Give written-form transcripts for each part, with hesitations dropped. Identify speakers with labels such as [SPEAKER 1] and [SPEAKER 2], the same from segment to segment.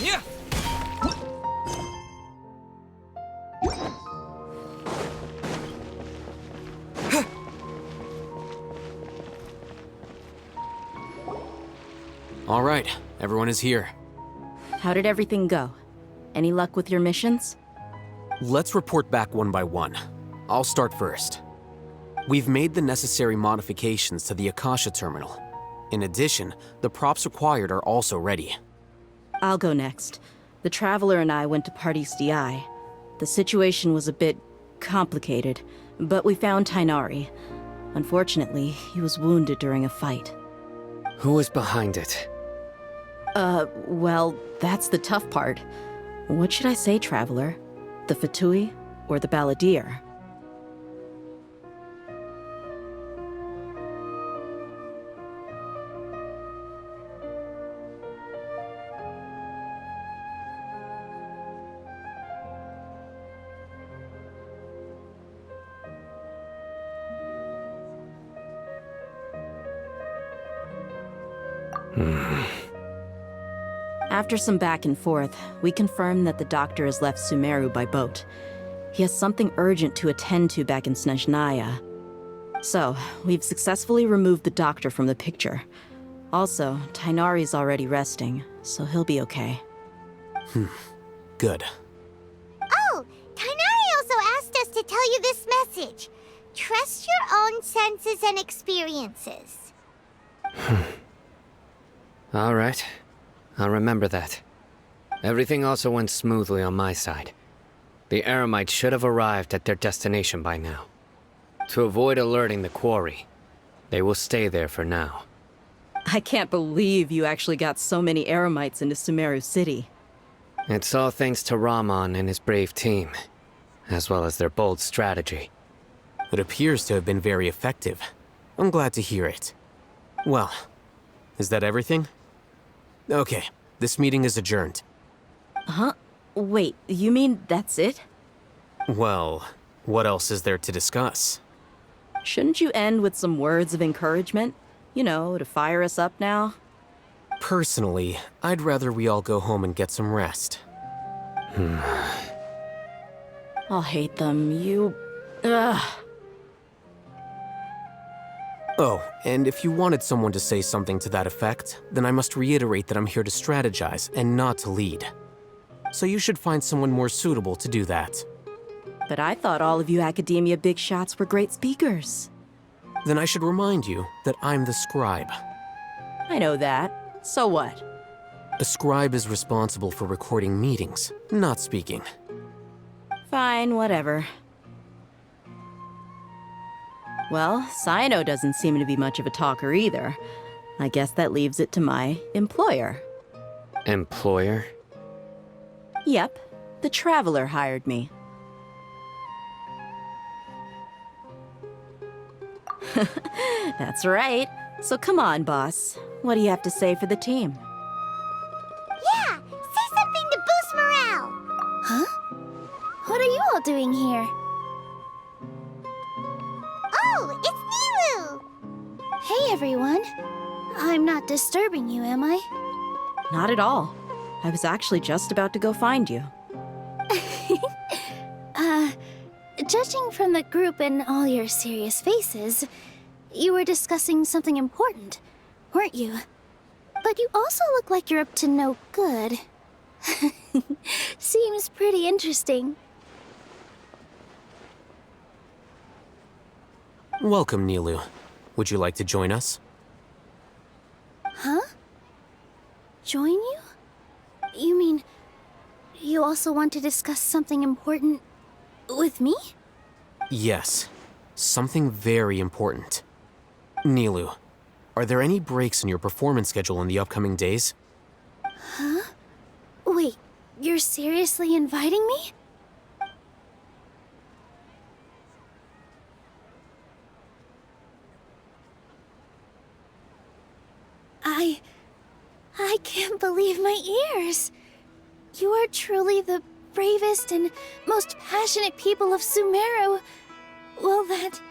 [SPEAKER 1] Yeah.
[SPEAKER 2] All right, everyone is here.
[SPEAKER 3] How did everything go? Any luck with your missions?
[SPEAKER 2] Let's report back one by one. I'll start first. We've made the necessary modifications to the Akasha terminal. In addition, the props required are also ready.
[SPEAKER 3] I'll go next. The Traveler and I went to Party's DI. The situation was a bit complicated, but we found Tainari. Unfortunately, he was wounded during a fight.
[SPEAKER 4] Who was behind it?
[SPEAKER 3] Well, that's the tough part. What should I say, Traveler? The Fatui or the Balladeer? After some back and forth, we confirmed that the doctor has left Sumeru by boat. He has something urgent to attend to back in Snezhnaya. So, we've successfully removed the doctor from the picture. Also, Tainari's already resting, so he'll be okay.
[SPEAKER 2] Good.
[SPEAKER 5] Oh, Tainari also asked us to tell you this message. Trust your own senses and experiences.
[SPEAKER 4] All right. I'll remember that. Everything also went smoothly on my side. The Eremites should have arrived at their destination by now. To avoid alerting the quarry, they will stay there for now.
[SPEAKER 3] I can't believe you actually got so many Eremites into Sumeru City.
[SPEAKER 4] It's all thanks to Rahman and his brave team, as well as their bold strategy.
[SPEAKER 2] It appears to have been very effective. I'm glad to hear it. Well, is that everything? Okay, this meeting is adjourned.
[SPEAKER 3] Huh? Wait, you mean that's it?
[SPEAKER 2] Well, what else is there to discuss?
[SPEAKER 3] Shouldn't you end with some words of encouragement? You know, to fire us up now?
[SPEAKER 2] Personally, I'd rather we all go home and get some rest.
[SPEAKER 3] I'll hate them, you... Ugh.
[SPEAKER 2] Oh, and if you wanted someone to say something to that effect, then I must reiterate that I'm here to strategize and not to lead. So you should find someone more suitable to do that.
[SPEAKER 3] But I thought all of you Academia big shots were great speakers.
[SPEAKER 2] Then I should remind you that I'm the scribe.
[SPEAKER 3] I know that. So what?
[SPEAKER 2] A scribe is responsible for recording meetings, not speaking.
[SPEAKER 3] Fine, whatever. Well, Cyno doesn't seem to be much of a talker either. I guess that leaves it to my employer.
[SPEAKER 4] Employer?
[SPEAKER 3] Yep, the Traveler hired me. That's right. So come on, boss. What do you have to say for the team?
[SPEAKER 5] Yeah, say something to boost morale.
[SPEAKER 6] Huh? What are you all doing here?
[SPEAKER 5] Oh, it's Niru!
[SPEAKER 6] Hey, everyone. I'm not disturbing you, am I?
[SPEAKER 3] Not at all. I was actually just about to go find you.
[SPEAKER 6] Judging from the group and all your serious faces, you were discussing something important, weren't you? But you also look like you're up to no good. Seems pretty interesting.
[SPEAKER 2] Welcome, Nilu. Would you like to join us?
[SPEAKER 6] Huh? Join you? You mean you also want to discuss something important with me?
[SPEAKER 2] Yes. Something very important. Nilu, are there any breaks in your performance schedule in the upcoming days?
[SPEAKER 6] Huh? Wait, you're seriously inviting me? I can't believe my ears. You are truly the bravest and most passionate people of Sumeru, well, that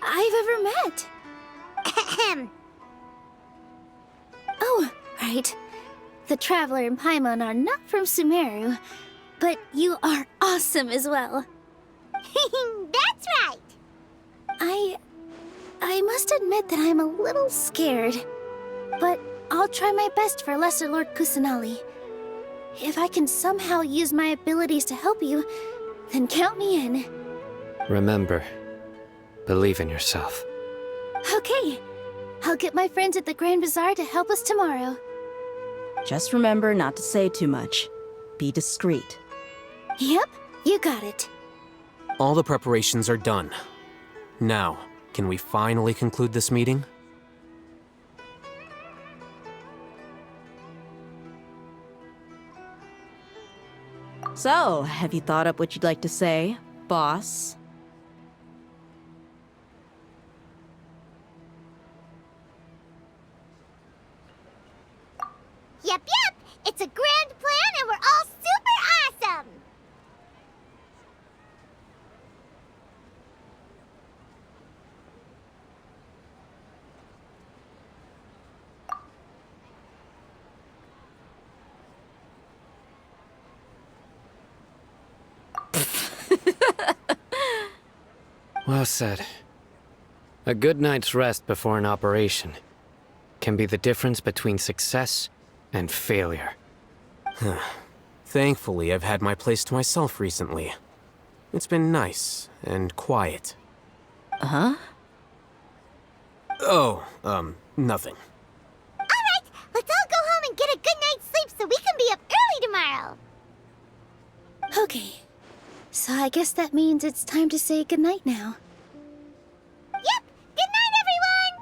[SPEAKER 6] I've ever met.
[SPEAKER 5] Ahem.
[SPEAKER 6] Oh, right. The Traveler and Paimon are not from Sumeru, but you are awesome as well.
[SPEAKER 5] That's right.
[SPEAKER 6] I must admit that I'm a little scared, but I'll try my best for Lesser Lord Kusanali. If I can somehow use my abilities to help you, then count me in.
[SPEAKER 4] Remember, believe in yourself.
[SPEAKER 6] Okay, I'll get my friends at the Grand Bazaar to help us tomorrow.
[SPEAKER 3] Just remember not to say too much. Be discreet.
[SPEAKER 6] Yep, you got it.
[SPEAKER 2] All the preparations are done. Now, can we finally conclude this meeting?
[SPEAKER 3] So, have you thought up what you'd like to say, boss?
[SPEAKER 5] Yep. It's a grand plan and we're all super awesome.
[SPEAKER 4] Well said. A good night's rest before an operation can be the difference between success and failure.
[SPEAKER 2] Thankfully, I've had my place to myself recently. It's been nice and quiet.
[SPEAKER 3] Huh?
[SPEAKER 2] Oh, nothing.
[SPEAKER 5] Alright, let's all go home and get a good night's sleep so we can be up early tomorrow.
[SPEAKER 6] Okay, so I guess that means it's time to say goodnight now.
[SPEAKER 5] Yep, good night everyone!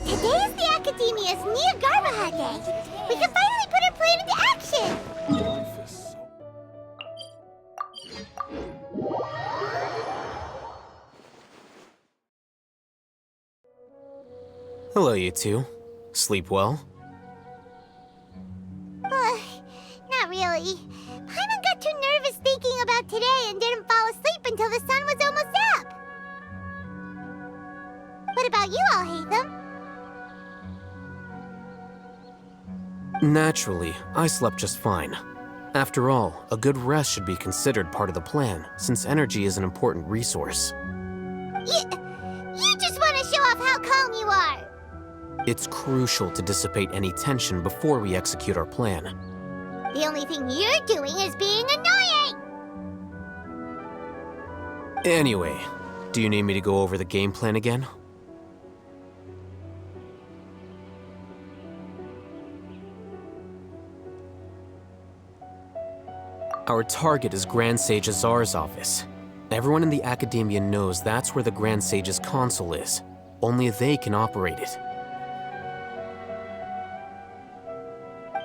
[SPEAKER 5] Today is the Academia's Nia Garbaha Day. We can finally put our plan into action.
[SPEAKER 2] Hello, you two. Sleep well?
[SPEAKER 5] Not really. Paimon got too nervous thinking about today and didn't fall asleep until the sun was almost up. What about you all, Hatham?
[SPEAKER 2] Naturally, I slept just fine. After all, a good rest should be considered part of the plan, since energy is an important resource.
[SPEAKER 5] You just want to show off how calm you are.
[SPEAKER 2] It's crucial to dissipate any tension before we execute our plan.
[SPEAKER 5] The only thing you're doing is being annoying.
[SPEAKER 2] Anyway, do you need me to go over the game plan again? Our target is Grand Sage Azar's office. Everyone in the Academia knows that's where the Grand Sage's console is. Only they can operate it.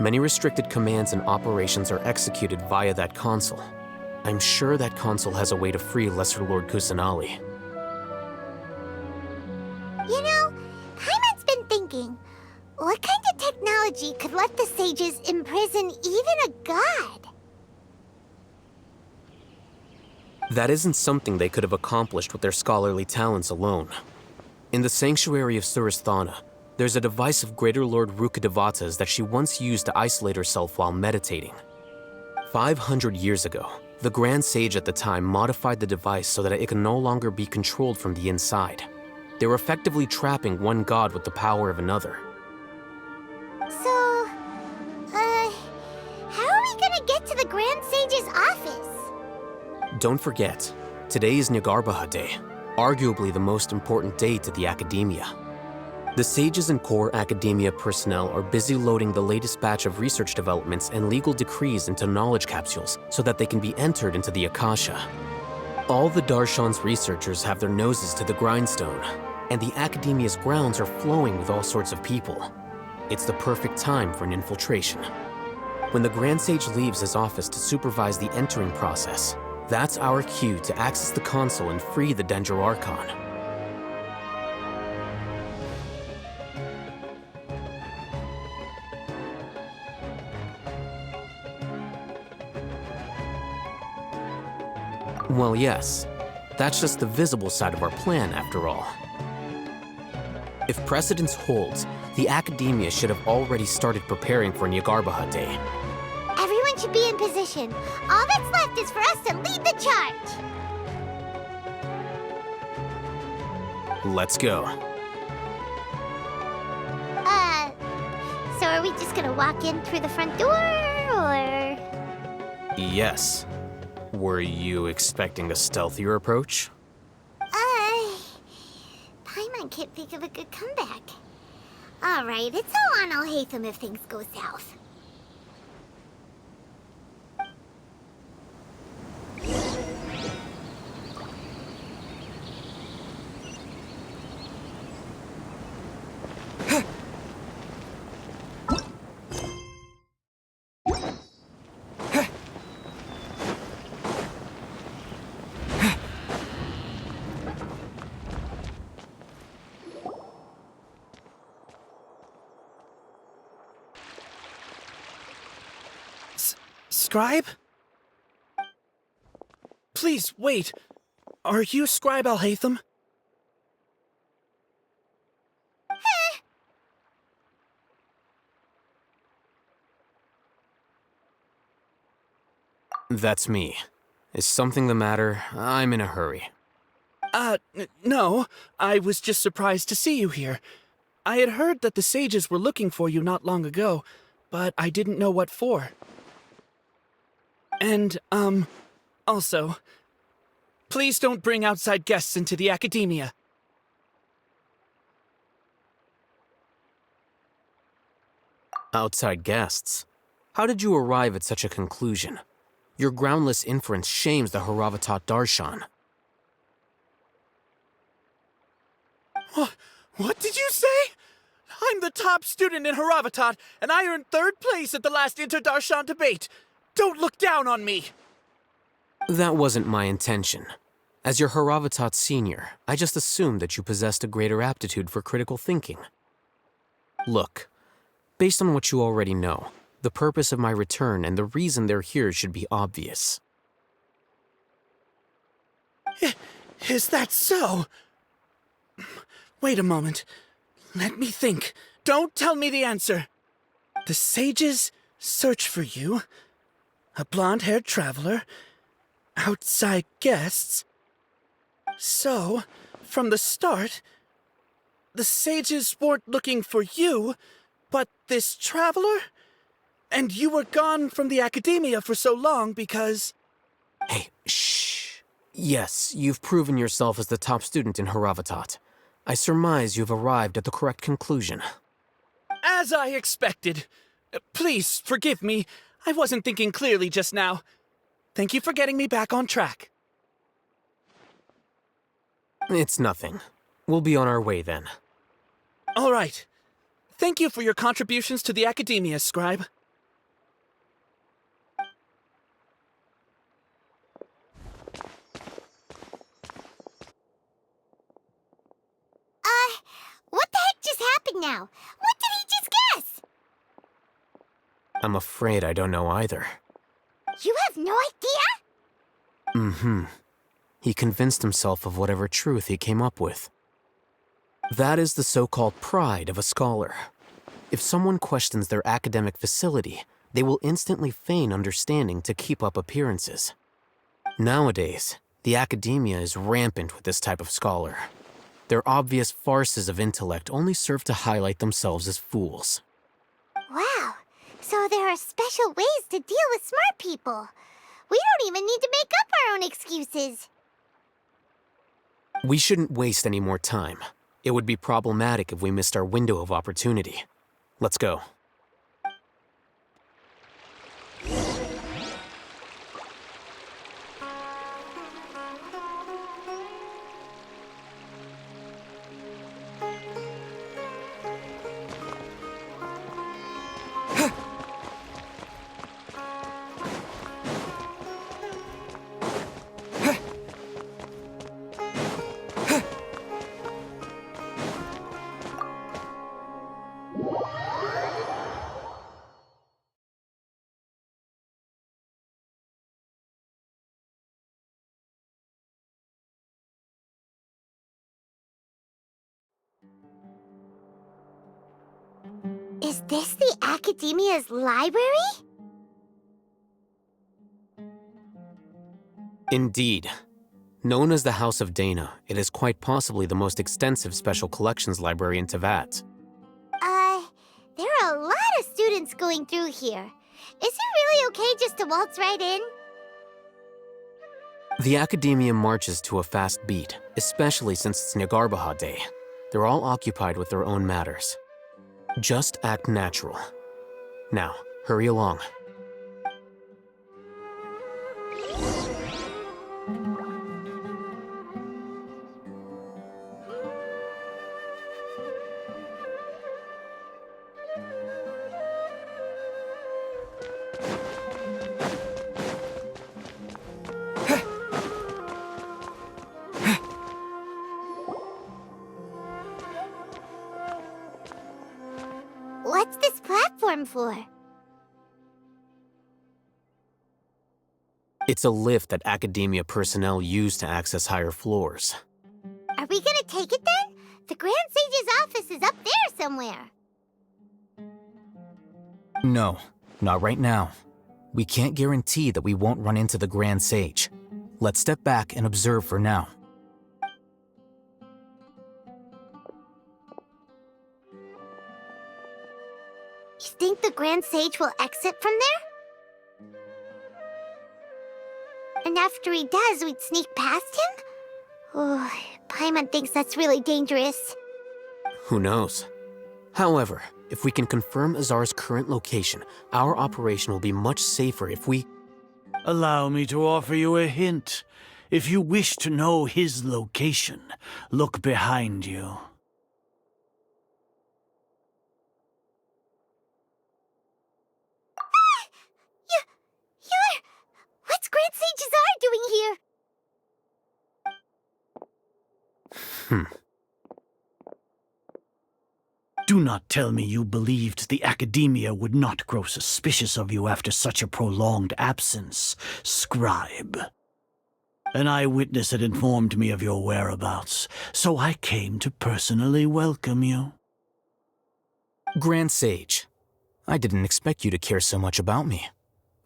[SPEAKER 2] Many restricted commands and operations are executed via that console. I'm sure that console has a way to free Lesser Lord Kusanali.
[SPEAKER 5] You know, Paimon's been thinking, what kind of technology could let the sages imprison even a god?
[SPEAKER 2] That isn't something they could have accomplished with their scholarly talents alone. In the sanctuary of Suristhana, there's a device of Greater Lord Rukkhadevata's that she once used to isolate herself while meditating. 500 years ago, the Grand Sage at the time modified the device so that it could no longer be controlled from the inside. They were effectively trapping one god with the power of another.
[SPEAKER 5] So, how are we gonna get to the Grand Sage's office?
[SPEAKER 2] Don't forget, today is Nyagarbha Day, arguably the most important day to the Academia. The sages and core Academia personnel are busy loading the latest batch of research developments and legal decrees into knowledge capsules so that they can be entered into the Akasha. All the Darshan's researchers have their noses to the grindstone, and the Academia's grounds are flowing with all sorts of people. It's the perfect time for an infiltration. When the Grand Sage leaves his office to supervise the entering process, that's our cue to access the console and free the Dendro Archon. Well, yes. That's just the visible side of our plan, after all. If precedence holds, the Academia should have already started preparing for Nyagarbha Day.
[SPEAKER 5] Everyone should be in position. All that's left is for us to lead the charge.
[SPEAKER 2] Let's go.
[SPEAKER 5] So are we just gonna walk in through the front door, or...?
[SPEAKER 2] Yes. Were you expecting a stealthier approach?
[SPEAKER 5] Paimon can't think of a good comeback. Alright, it's all on Alhaitham if things go south.
[SPEAKER 1] Scribe? Please, wait. Are you Scribe Alhaitham?
[SPEAKER 2] That's me. Is something the matter? I'm in a hurry.
[SPEAKER 1] No. I was just surprised to see you here. I had heard that the sages were looking for you not long ago, but I didn't know what for. And, also, please don't bring outside guests into the Academia.
[SPEAKER 2] Outside guests? How did you arrive at such a conclusion? Your groundless inference shames the Haravatat Darshan.
[SPEAKER 1] What did you say? I'm the top student in Haravatat, and I earned 3rd place at the last Inter-Darshan debate. Don't look down on me!
[SPEAKER 2] That wasn't my intention. As your Haravatat senior, I just assumed that you possessed a greater aptitude for critical thinking. Look, based on what you already know, the purpose of my return and the reason they're here should be obvious.
[SPEAKER 1] Is that so? Wait a moment. Let me think. Don't tell me the answer. The sages search for you. A blonde-haired traveler. Outside guests. So, from the start, the sages weren't looking for you, but this traveler? And you were gone from the Academia for so long because...
[SPEAKER 2] Hey, shh. Yes, you've proven yourself as the top student in Haravatat. I surmise you've arrived at the correct conclusion.
[SPEAKER 1] As I expected. Please, forgive me. I wasn't thinking clearly just now. Thank you for getting me back on track.
[SPEAKER 2] It's nothing. We'll be on our way then.
[SPEAKER 1] All right. Thank you for your contributions to the Academia, Scribe.
[SPEAKER 5] What the heck just happened now? What did he just guess?
[SPEAKER 2] I'm afraid I don't know either.
[SPEAKER 5] You have no idea?
[SPEAKER 2] Mm-hmm. He convinced himself of whatever truth he came up with. That is the so-called pride of a scholar. If someone questions their academic facility, they will instantly feign understanding to keep up appearances. Nowadays, the academia is rampant with this type of scholar. Their obvious farces of intellect only serve to highlight themselves as fools.
[SPEAKER 5] Wow. So there are special ways to deal with smart people. We don't even need to make up our own excuses.
[SPEAKER 2] We shouldn't waste any more time. It would be problematic if we missed our window of opportunity. Let's go.
[SPEAKER 5] Is this the Academia's library?
[SPEAKER 2] Indeed. Known as the House of Dana, it is quite possibly the most extensive special collections library in Teyvat.
[SPEAKER 5] There are a lot of students going through here. Is it really okay just to waltz right in?
[SPEAKER 2] The Academia marches to a fast beat, especially since it's Nagarbaha Day. They're all occupied with their own matters. Just act natural. Now, hurry along.
[SPEAKER 5] What's this platform for?
[SPEAKER 2] It's a lift that Academia personnel use to access higher floors.
[SPEAKER 5] Are we gonna take it then? The Grand Sage's office is up there somewhere.
[SPEAKER 7] No, not right now. We can't guarantee that we won't run into the Grand Sage. Let's step back and observe for now.
[SPEAKER 5] You think the Grand Sage will exit from there? And after he does, we'd sneak past him? Oh, Paimon thinks that's really dangerous.
[SPEAKER 2] Who knows? However, if we can confirm Azar's current location, our operation will be much safer if we...
[SPEAKER 8] Allow me to offer you a hint. If you wish to know his location, look behind you.
[SPEAKER 5] What's Grand Sage Azar doing here?
[SPEAKER 8] Do not tell me you believed the Academia would not grow suspicious of you after such a prolonged absence, Scribe. An eyewitness had informed me of your whereabouts, so I came to personally welcome you.
[SPEAKER 7] Grand Sage, I didn't expect you to care so much about me.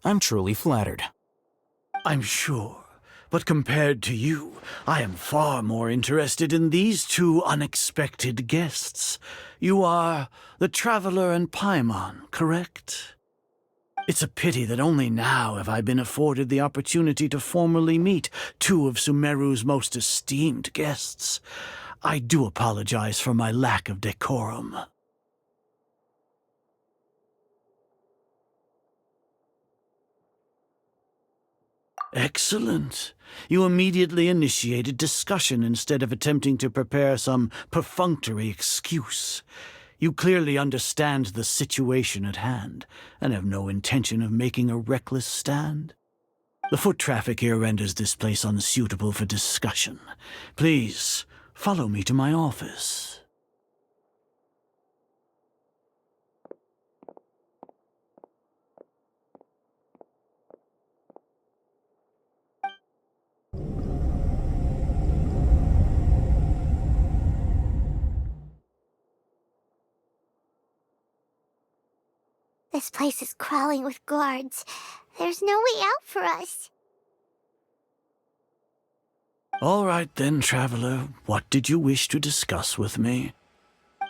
[SPEAKER 7] I'm truly flattered.
[SPEAKER 8] I'm sure, but compared to you, I am far more interested in these two unexpected guests. You are the Traveler and Paimon, correct? It's a pity that only now have I been afforded the opportunity to formally meet two of Sumeru's most esteemed guests. I do apologize for my lack of decorum. Excellent. You immediately initiated discussion instead of attempting to prepare some perfunctory excuse. You clearly understand the situation at hand, and have no intention of making a reckless stand. The foot traffic here renders this place unsuitable for discussion. Please, follow me to my office.
[SPEAKER 5] This place is crawling with guards. There's no way out for us.
[SPEAKER 8] All right then, traveler. What did you wish to discuss with me?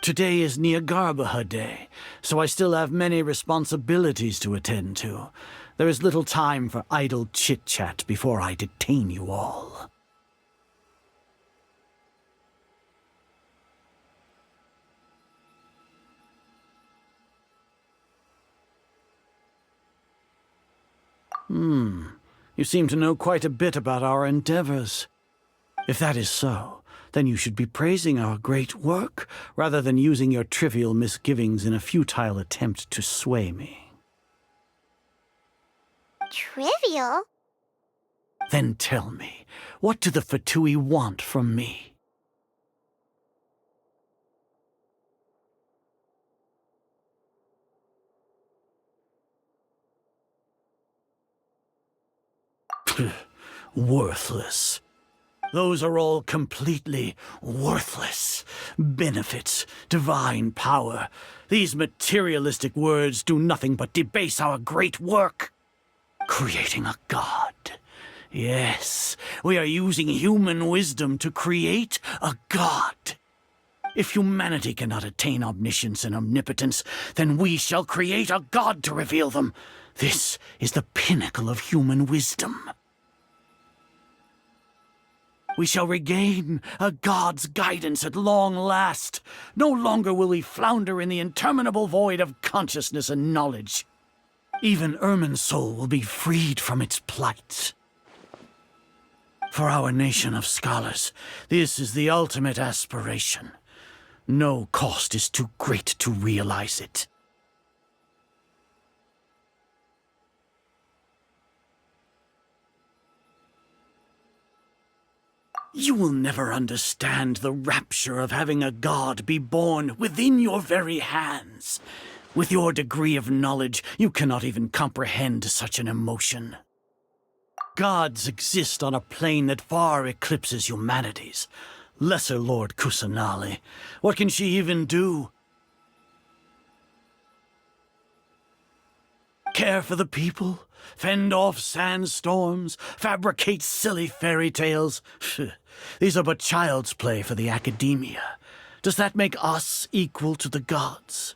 [SPEAKER 8] Today is Niagarbaha Day, so I still have many responsibilities to attend to. There is little time for idle chit-chat before I detain you all. You seem to know quite a bit about our endeavors. If that is so, then you should be praising our great work, rather than using your trivial misgivings in a futile attempt to sway me.
[SPEAKER 5] Trivial?
[SPEAKER 8] Then tell me, what do the Fatui want from me? Worthless. Those are all completely worthless. Benefits, divine power. These materialistic words do nothing but debase our great work. Creating a god. Yes, we are using human wisdom to create a god. If humanity cannot attain omniscience and omnipotence, then we shall create a god to reveal them. This is the pinnacle of human wisdom. We shall regain a god's guidance at long last. No longer will we flounder in the interminable void of consciousness and knowledge. Even Ermin's soul will be freed from its plight. For our nation of scholars, this is the ultimate aspiration. No cost is too great to realize it. You will never understand the rapture of having a god be born within your very hands. With your degree of knowledge, you cannot even comprehend such an emotion. Gods exist on a plane that far eclipses humanity's. Lesser Lord Kusanali, what can she even do? Care for the people? Fend off sandstorms? Fabricate silly fairy tales? These are but child's play for the academia. Does that make us equal to the gods?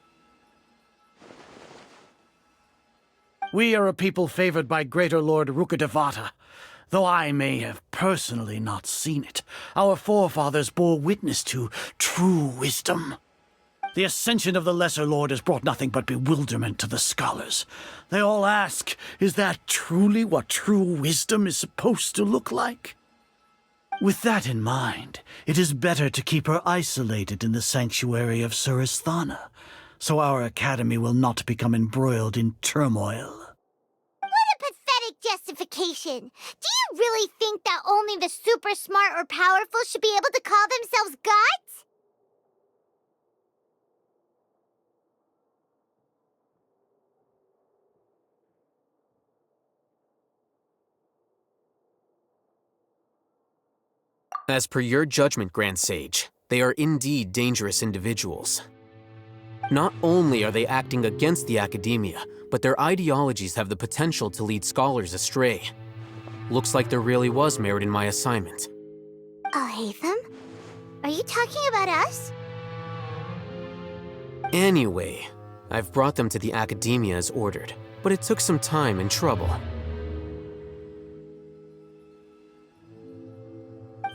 [SPEAKER 8] We are a people favored by Greater Lord Rukadevata. Though I may have personally not seen it, our forefathers bore witness to true wisdom. The ascension of the Lesser Lord has brought nothing but bewilderment to the scholars. They all ask, is that truly what true wisdom is supposed to look like? With that in mind, it is better to keep her isolated in the sanctuary of Suristhana, so our academy will not become embroiled in turmoil.
[SPEAKER 5] What a pathetic justification! Do you really think that only the super smart or powerful should be able to call themselves gods?
[SPEAKER 2] As per your judgment, Grand Sage, they are indeed dangerous individuals. Not only are they acting against the academia, but their ideologies have the potential to lead scholars astray. Looks like there really was merit in my assignment.
[SPEAKER 5] Hatham? Are you talking about us?
[SPEAKER 2] Anyway, I've brought them to the academia as ordered, but it took some time and trouble.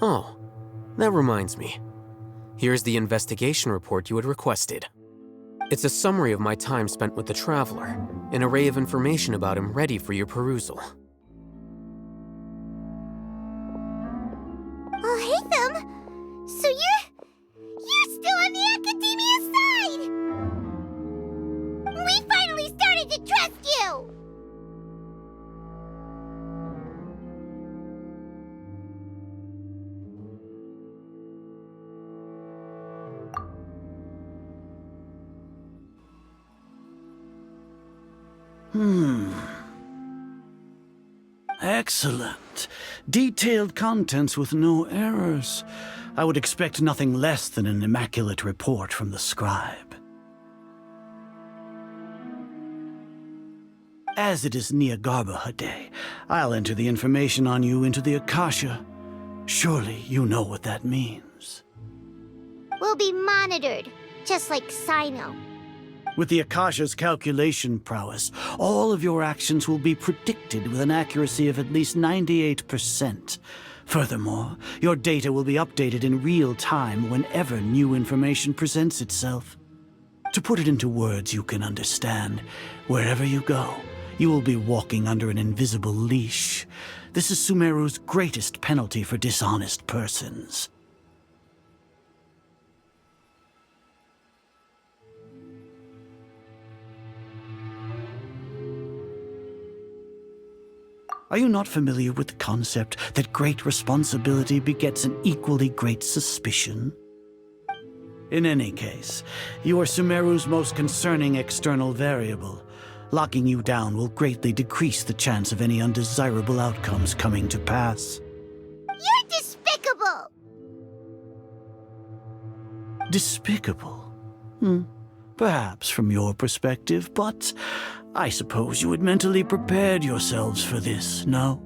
[SPEAKER 2] Oh, that reminds me. Here's the investigation report you had requested. It's a summary of my time spent with the Traveler, an array of information about him ready for your perusal.
[SPEAKER 8] Excellent. Detailed contents with no errors. I would expect nothing less than an immaculate report from the scribe. As it is Niagarbaha Day, I'll enter the information on you into the Akasha. Surely you know what that means.
[SPEAKER 5] We'll be monitored, just like Sino.
[SPEAKER 8] With the Akasha's calculation prowess, all of your actions will be predicted with an accuracy of at least 98%. Furthermore, your data will be updated in real time whenever new information presents itself. To put it into words you can understand, wherever you go, you will be walking under an invisible leash. This is Sumeru's greatest penalty for dishonest persons. Are you not familiar with the concept that great responsibility begets an equally great suspicion? In any case, you are Sumeru's most concerning external variable. Locking you down will greatly decrease the chance of any undesirable outcomes coming to pass.
[SPEAKER 5] You're despicable!
[SPEAKER 8] Despicable? Perhaps from your perspective, but I suppose you had mentally prepared yourselves for this, no?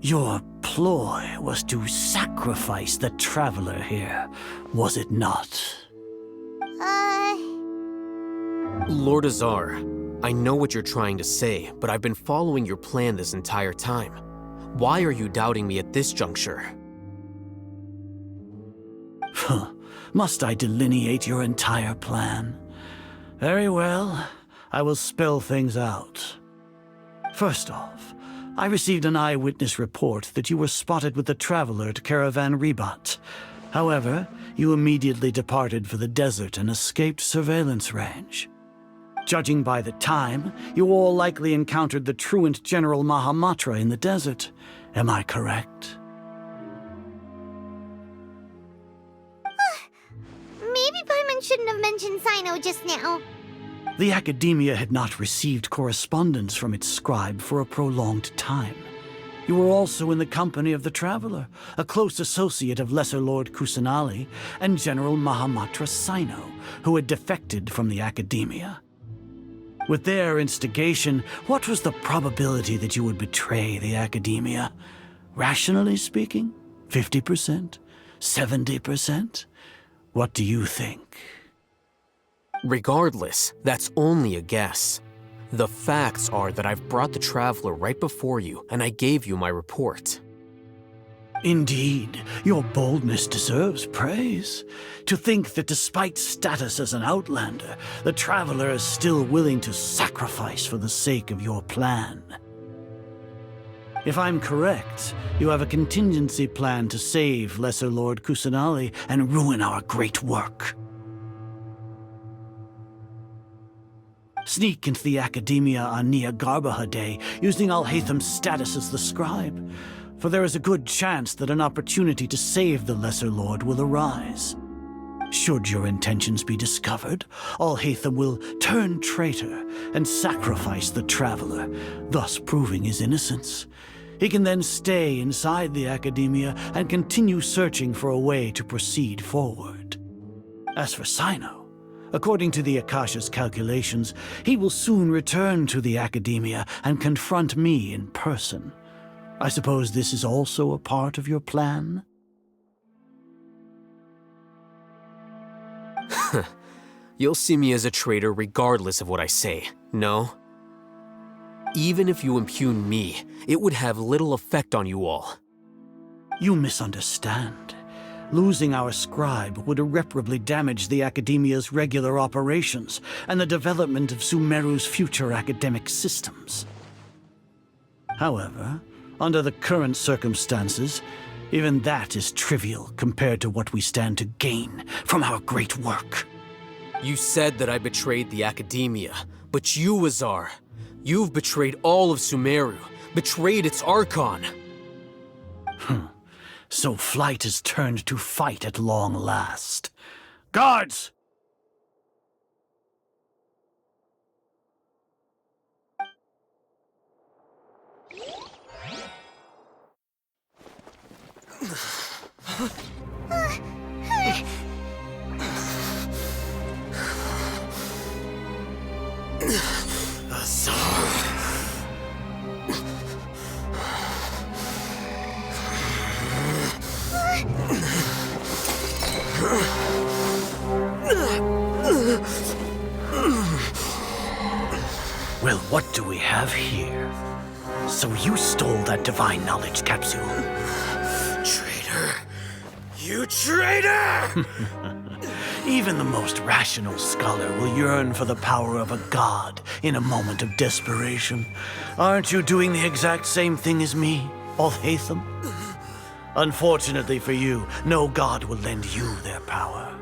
[SPEAKER 8] Your ploy was to sacrifice the traveler here, was it not?
[SPEAKER 2] Lord Azar, I know what you're trying to say, but I've been following your plan this entire time. Why are you doubting me at this juncture?
[SPEAKER 8] Must I delineate your entire plan? Very well, I will spell things out. First off, I received an eyewitness report that you were spotted with the traveler at Caravan Ribat. However, you immediately departed for the desert and escaped surveillance range. Judging by the time, you all likely encountered the truant General Mahamatra in the desert. Am I correct?
[SPEAKER 5] Maybe Paimon shouldn't have mentioned Sino just now.
[SPEAKER 8] The Academia had not received correspondence from its scribe for a prolonged time. You were also in the company of the Traveler, a close associate of Lesser Lord Kusanali and General Mahamatra Sino, who had defected from the Academia. With their instigation, what was the probability that you would betray the Academia? Rationally speaking, 50%? 70%? What do you think?
[SPEAKER 2] Regardless, that's only a guess. The facts are that I've brought the Traveler right before you, and I gave you my report.
[SPEAKER 8] Indeed, your boldness deserves praise. To think that despite status as an outlander, the Traveler is still willing to sacrifice for the sake of your plan. If I'm correct, you have a contingency plan to save Lesser Lord Kusanali and ruin our great work. Sneak into the Academia on Niagarbaha Day using Alhaitham's status as the scribe, for there is a good chance that an opportunity to save the Lesser Lord will arise. Should your intentions be discovered, Alhaitham will turn traitor and sacrifice the Traveler, thus proving his innocence. He can then stay inside the Academia and continue searching for a way to proceed forward. As for Sino, according to the Akasha's calculations, he will soon return to the Academia and confront me in person. I suppose this is also a part of your plan?
[SPEAKER 2] You'll see me as a traitor regardless of what I say, no? Even if you impugn me, it would have little effect on you all.
[SPEAKER 8] You misunderstand. Losing our scribe would irreparably damage the Academia's regular operations and the development of Sumeru's future academic systems. However, under the current circumstances, even that is trivial compared to what we stand to gain from our great work.
[SPEAKER 2] You said that I betrayed the Academia, but you, Azar, you've betrayed all of Sumeru, betrayed its Archon.
[SPEAKER 8] So flight has turned to fight at long last. Guards! Well, what do we have here? So you stole that divine knowledge capsule.
[SPEAKER 1] Traitor! You traitor!
[SPEAKER 8] Even the most rational scholar will yearn for the power of a god in a moment of desperation. Aren't you doing the exact same thing as me, Alhaitham? Unfortunately for you, no god will lend you their power.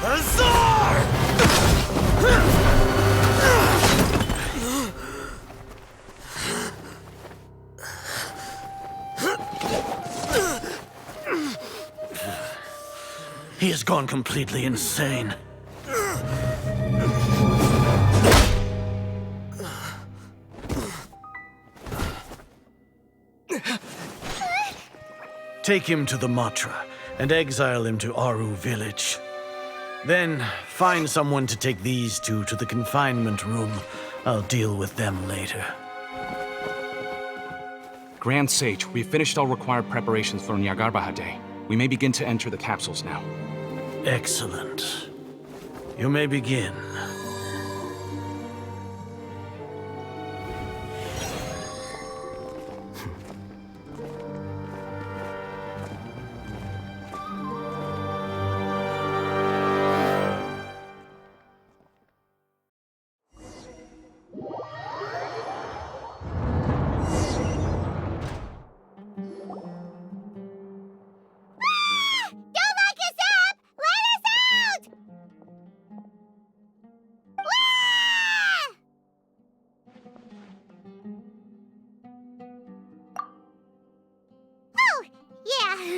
[SPEAKER 8] Azar! He has gone completely insane. Take him to the Matra and exile him to Aru village. Then find someone to take these two to the confinement room. I'll deal with them later.
[SPEAKER 9] Grand Sage, we've finished all required preparations for Nyagarbha Day. We may begin to enter the capsules now.
[SPEAKER 8] Excellent. You may begin.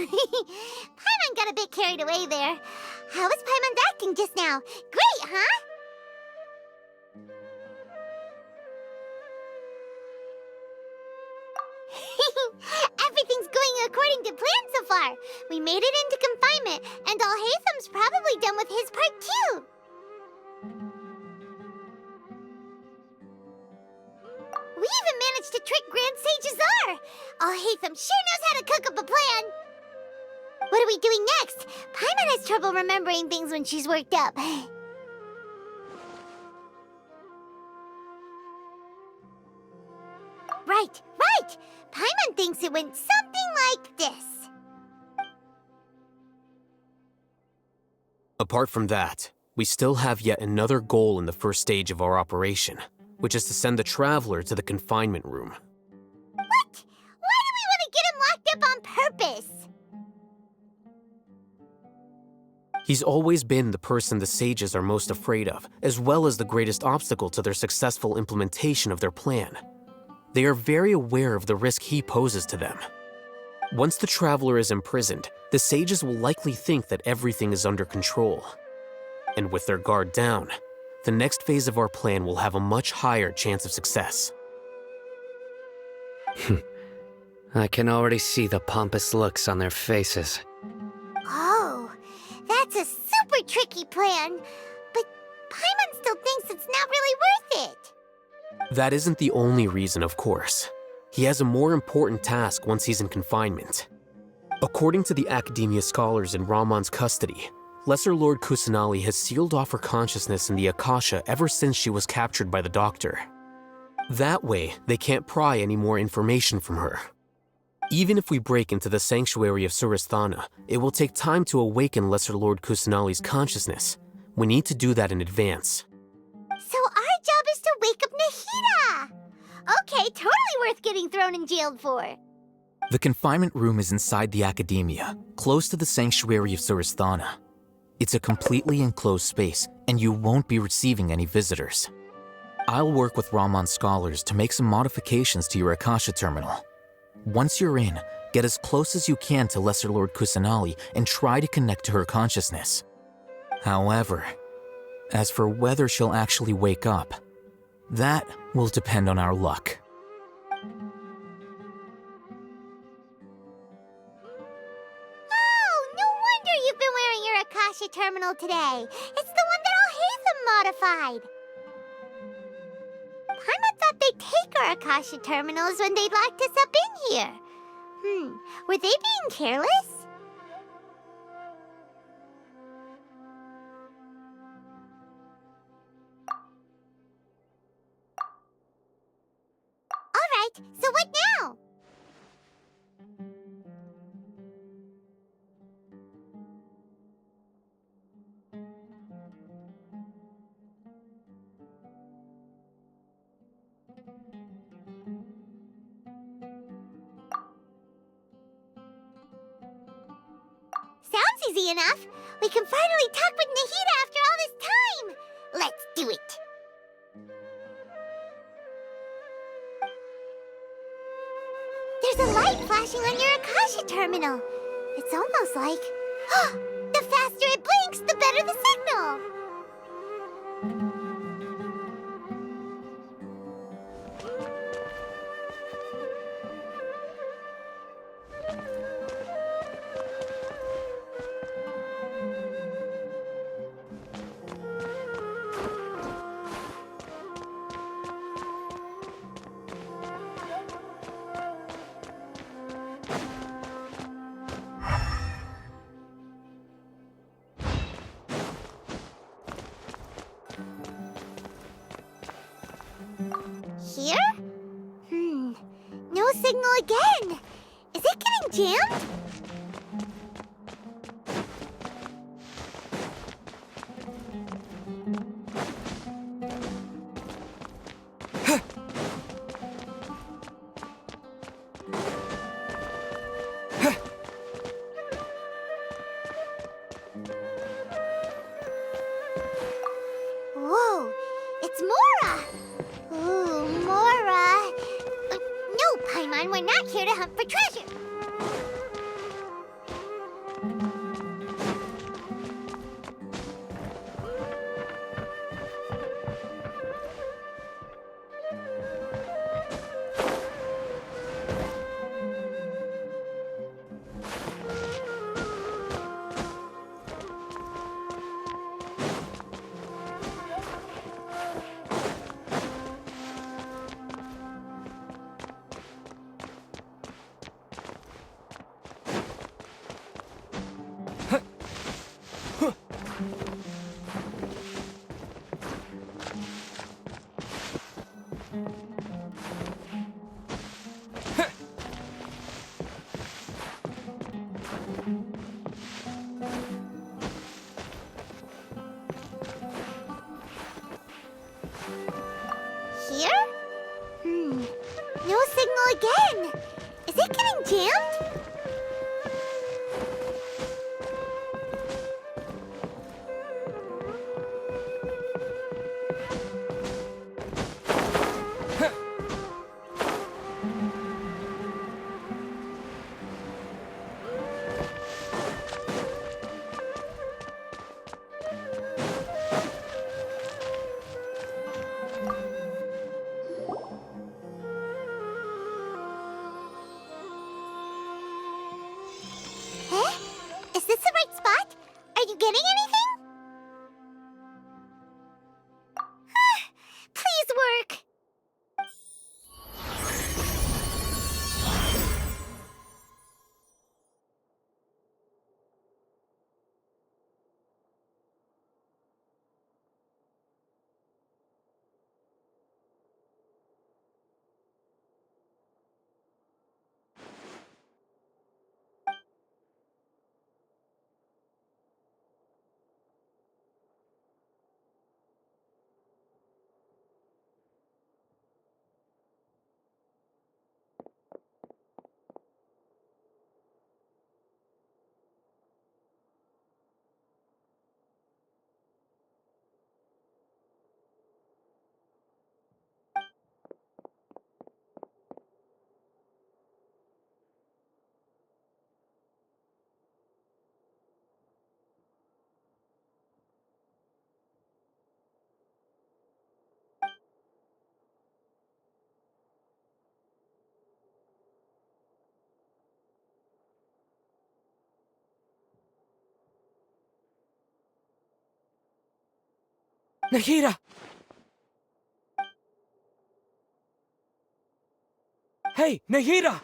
[SPEAKER 5] Paimon got a bit carried away there. How was Paimon acting just now? Great, huh? Everything's going according to plan so far. We made it into confinement, and Alhaitham's probably done with his part too. We even managed to trick Grand Sage Azar. Alhaitham sure knows how to cook up a plan. What are we doing next? Paimon has trouble remembering things when she's worked up. Right. Paimon thinks it went something like this.
[SPEAKER 2] Apart from that, we still have yet another goal in the first stage of our operation, which is to send the Traveler to the confinement room.
[SPEAKER 5] What? Why do we want to get him locked up on purpose?
[SPEAKER 2] He's always been the person the sages are most afraid of, as well as the greatest obstacle to their successful implementation of their plan. They are very aware of the risk he poses to them. Once the Traveler is imprisoned, the sages will likely think that everything is under control. And with their guard down, the next phase of our plan will have a much higher chance of success.
[SPEAKER 4] I can already see the pompous looks on their faces.
[SPEAKER 5] Oh, that's a super tricky plan. But Paimon still thinks it's not really worth it.
[SPEAKER 2] That isn't the only reason, of course. He has a more important task once he's in confinement. According to the Academia scholars in Ramon's custody, Lesser Lord Kusanali has sealed off her consciousness in the Akasha ever since she was captured by the Doctor. That way, they can't pry any more information from her. Even if we break into the sanctuary of Surasthana, it will take time to awaken Lesser Lord Kusanali's consciousness. We need to do that in advance.
[SPEAKER 5] So our job is to wake up Nahida! Okay, totally worth getting thrown and jailed for.
[SPEAKER 7] The confinement room is inside the Academia, close to the sanctuary of Surasthana. It's a completely enclosed space, and you won't be receiving any visitors. I'll work with Ramon's scholars to make some modifications to your Akasha terminal. Once you're in, get as close as you can to Lesser Lord Kusanali and try to connect to her consciousness. However, as for whether she'll actually wake up, that will depend on our luck.
[SPEAKER 5] on your Akasha terminal today. It's the one that Al Hatham modified. Paimon thought they'd take our Akasha terminals when they locked us up in here. Were they being careless? Alright, so what now? Sounds easy enough. We can finally talk with Nahida after all this time. Let's do it. There's a light flashing on your Akasha terminal. It's almost like... the faster it blinks, the better the signal. Here? No signal again. Is it getting jammed? Whoa, it's Mora! Ooh, Mora! No, Paimon, we're not here to hunt for treasure. Here? No signal again. Is it getting jammed? Is this the right spot? Are you getting anything? Please work.
[SPEAKER 2] Nahida! Hey, Nahida!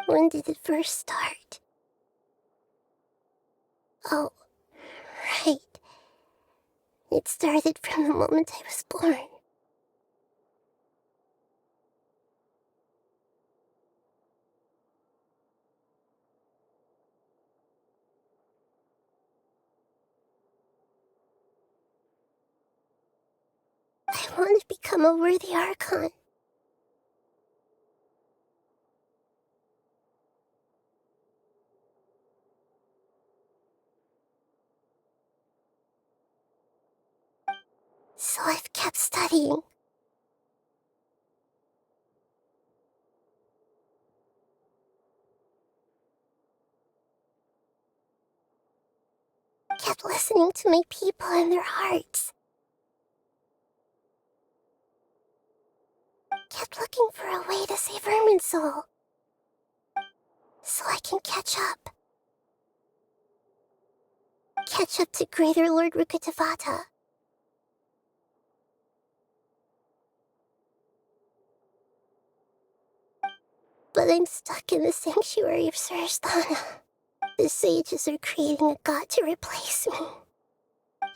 [SPEAKER 6] When did it first start? Oh, right. It started from the moment I was born. I want to become a worthy Archon. So I've kept studying. Kept listening to my people and their hearts. Kept looking for a way to save Irminsul. So I can catch up. Catch up to Greater Lord Rukkhadevata. But I'm stuck in the sanctuary of Surasthana. The sages are creating a god to replace me.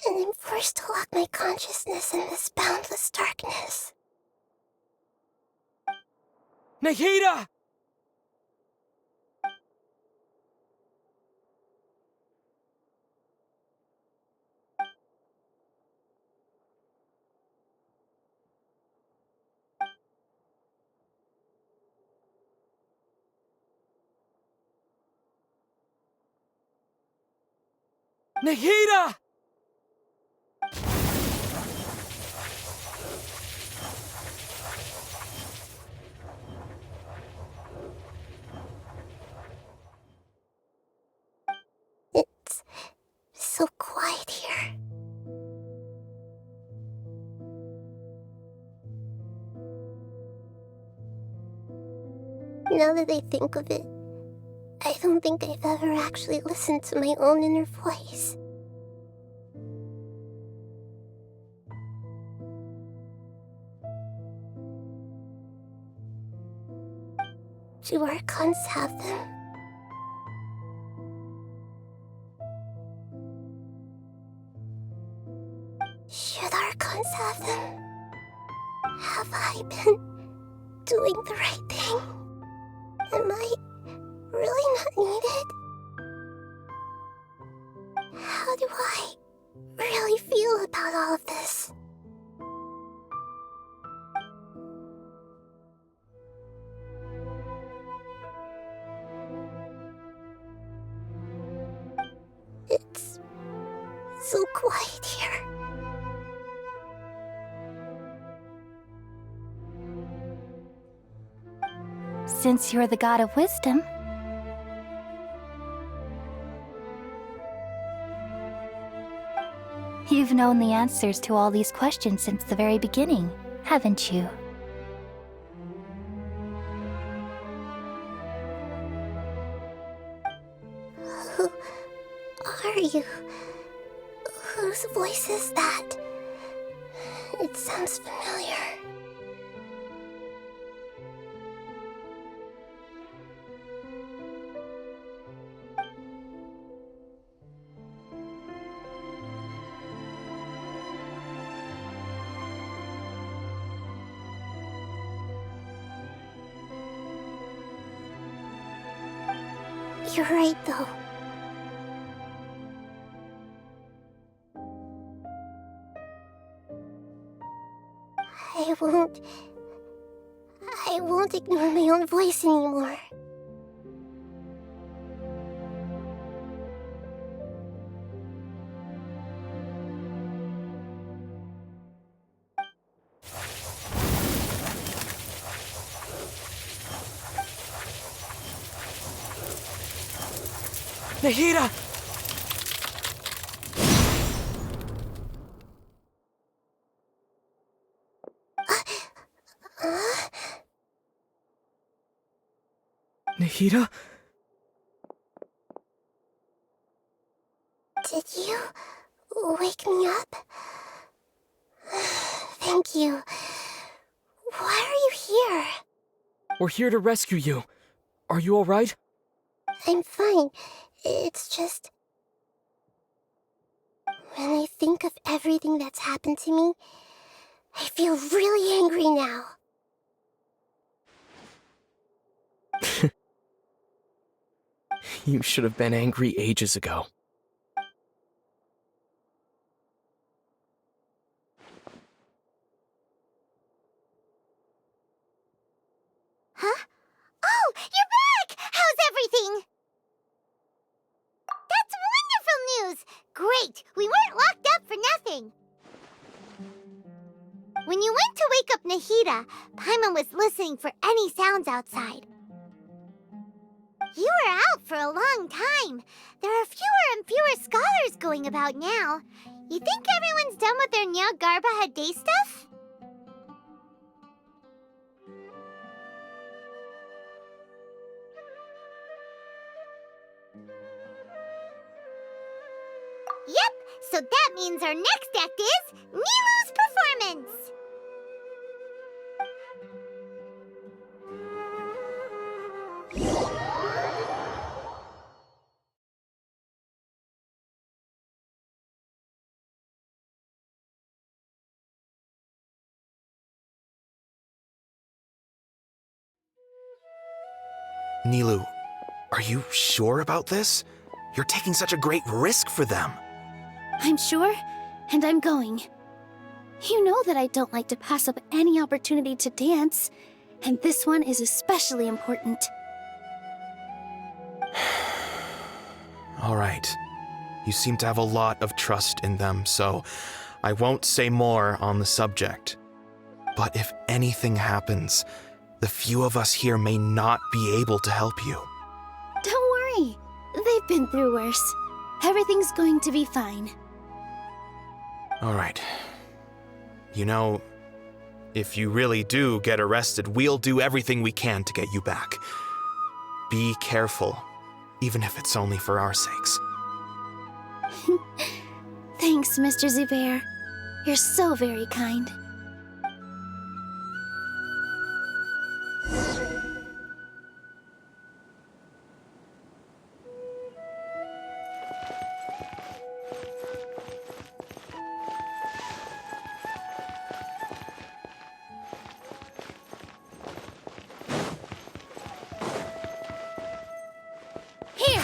[SPEAKER 6] And I'm forced to lock my consciousness in this boundless darkness.
[SPEAKER 2] Nahida! Nahida!
[SPEAKER 6] It's so quiet here. Now that I think of it, I don't think I've ever actually listened to my own inner voice. Do Archons have them? Should Archons have them? Have I been doing the right thing? Am I really not needed? How do I really feel about all of this? It's so quiet here.
[SPEAKER 10] Since you're the god of wisdom, you've known the answers to all these questions since the very beginning, haven't you?
[SPEAKER 6] Who are you? Whose voice is that? It sounds familiar. You're right, though. I won't ignore my own voice anymore.
[SPEAKER 2] Nahida!
[SPEAKER 1] Nahida?
[SPEAKER 5] Did you wake me up? Thank you. Why are you here?
[SPEAKER 2] We're here to rescue you. Are you alright?
[SPEAKER 5] I'm fine. It's just... when I think of everything that's happened to me, I feel really angry now.
[SPEAKER 2] You should have been angry ages ago.
[SPEAKER 5] Huh? Oh, you're back! How's everything? That's wonderful news! Great! We weren't locked up for nothing! When you went to wake up Nahida, Paimon was listening for any sounds outside. You were out for a long time. There are fewer and fewer scholars going about now. You think everyone's done with their Nyagarbaha Day stuff? Yep, so that means our next act is Nilu's performance!
[SPEAKER 11] Nilu, are you sure about this? You're taking such a great risk for them.
[SPEAKER 6] I'm sure, and I'm going. You know that I don't like to pass up any opportunity to dance, and this one is especially important.
[SPEAKER 11] All right. You seem to have a lot of trust in them, so I won't say more on the subject. But if anything happens, the few of us here may not be able to help you.
[SPEAKER 6] Don't worry. They've been through worse. Everything's going to be fine.
[SPEAKER 11] All right. You know, if you really do get arrested, we'll do everything we can to get you back. Be careful, even if it's only for our sakes.
[SPEAKER 6] Thanks, Mr. Zubair. You're so very kind. Here!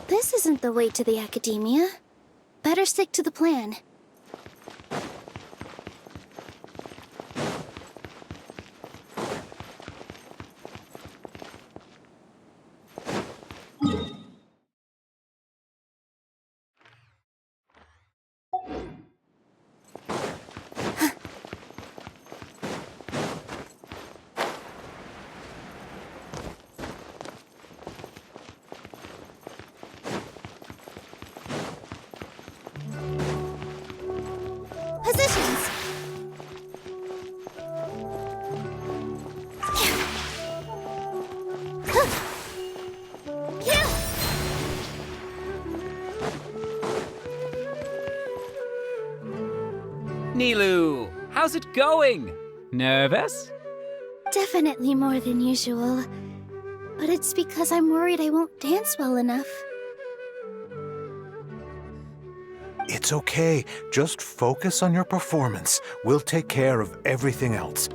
[SPEAKER 6] This isn't the way to the Academia. Better stick to the plan. Positions!
[SPEAKER 12] Nilu, how's it going? Nervous?
[SPEAKER 6] Definitely more than usual. But it's because I'm worried I won't dance well enough.
[SPEAKER 13] It's okay. Just focus on your performance. We'll take care of everything else.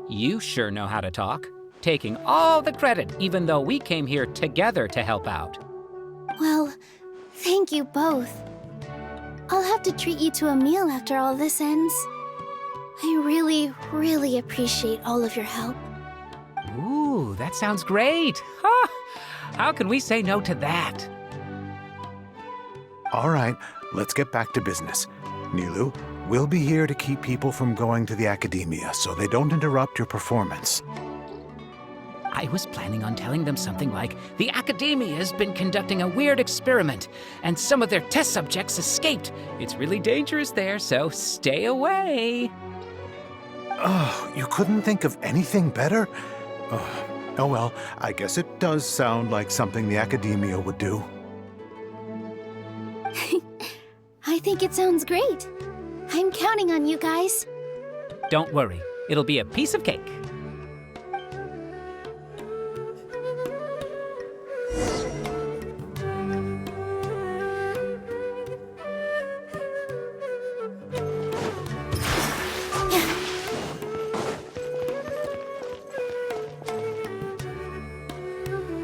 [SPEAKER 12] You sure know how to talk. Taking all the credit, even though we came here together to help out.
[SPEAKER 6] Well, thank you both. I'll have to treat you to a meal after all this ends. I really, really appreciate all of your help.
[SPEAKER 12] Ooh, that sounds great. Huh? How can we say no to that?
[SPEAKER 13] All right, let's get back to business. Nilu, we'll be here to keep people from going to the academia so they don't interrupt your performance.
[SPEAKER 12] I was planning on telling them something like, the Academia has been conducting a weird experiment, and some of their test subjects escaped. It's really dangerous there, so stay away.
[SPEAKER 13] Oh, you couldn't think of anything better? Oh well, I guess it does sound like something the Academia would do.
[SPEAKER 6] I think it sounds great. I'm counting on you guys.
[SPEAKER 12] Don't worry, it'll be a piece of cake.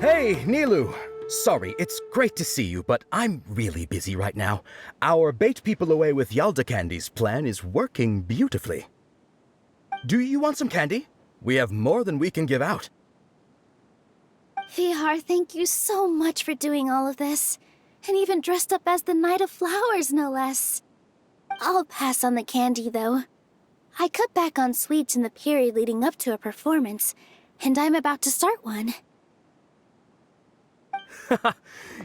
[SPEAKER 14] Hey, Nilu! Sorry, it's great to see you, but I'm really busy right now. Our Bait People Away with Yalda Candies plan is working beautifully. Do you want some candy? We have more than we can give out.
[SPEAKER 6] Vihar, thank you so much for doing all of this. And even dressed up as the Knight of Flowers, no less. I'll pass on the candy, though. I cut back on sweets in the period leading up to a performance, and I'm about to start one.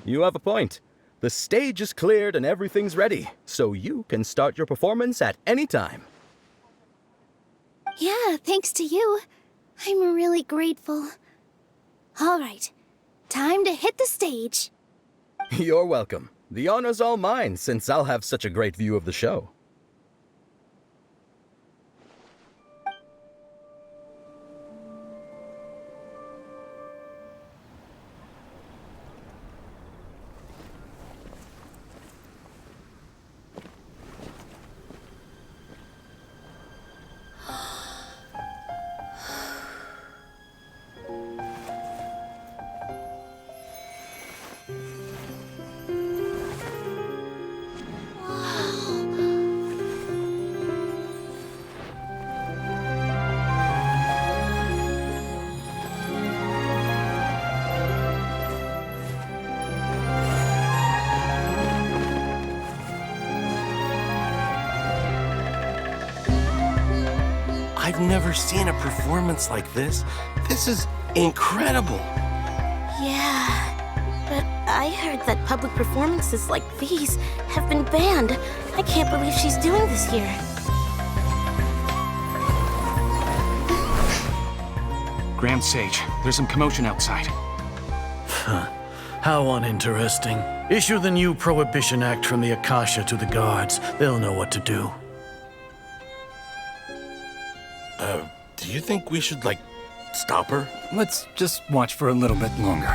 [SPEAKER 14] You have a point. The stage is cleared and everything's ready, so you can start your performance at any time.
[SPEAKER 6] Yeah, thanks to you. I'm really grateful. All right, time to hit the stage.
[SPEAKER 14] You're welcome. The honor's all mine, since I'll have such a great view of the show.
[SPEAKER 15] I've never seen a performance like this. This is incredible.
[SPEAKER 16] Yeah, but I heard that public performances like these have been banned. I can't believe she's doing this here.
[SPEAKER 9] Grand Sage, there's some commotion outside.
[SPEAKER 8] How uninteresting. Issue the new Prohibition Act from the Akasha to the guards. They'll know what to do.
[SPEAKER 15] Do you think we should, stop her?
[SPEAKER 17] Let's just watch for a little bit longer.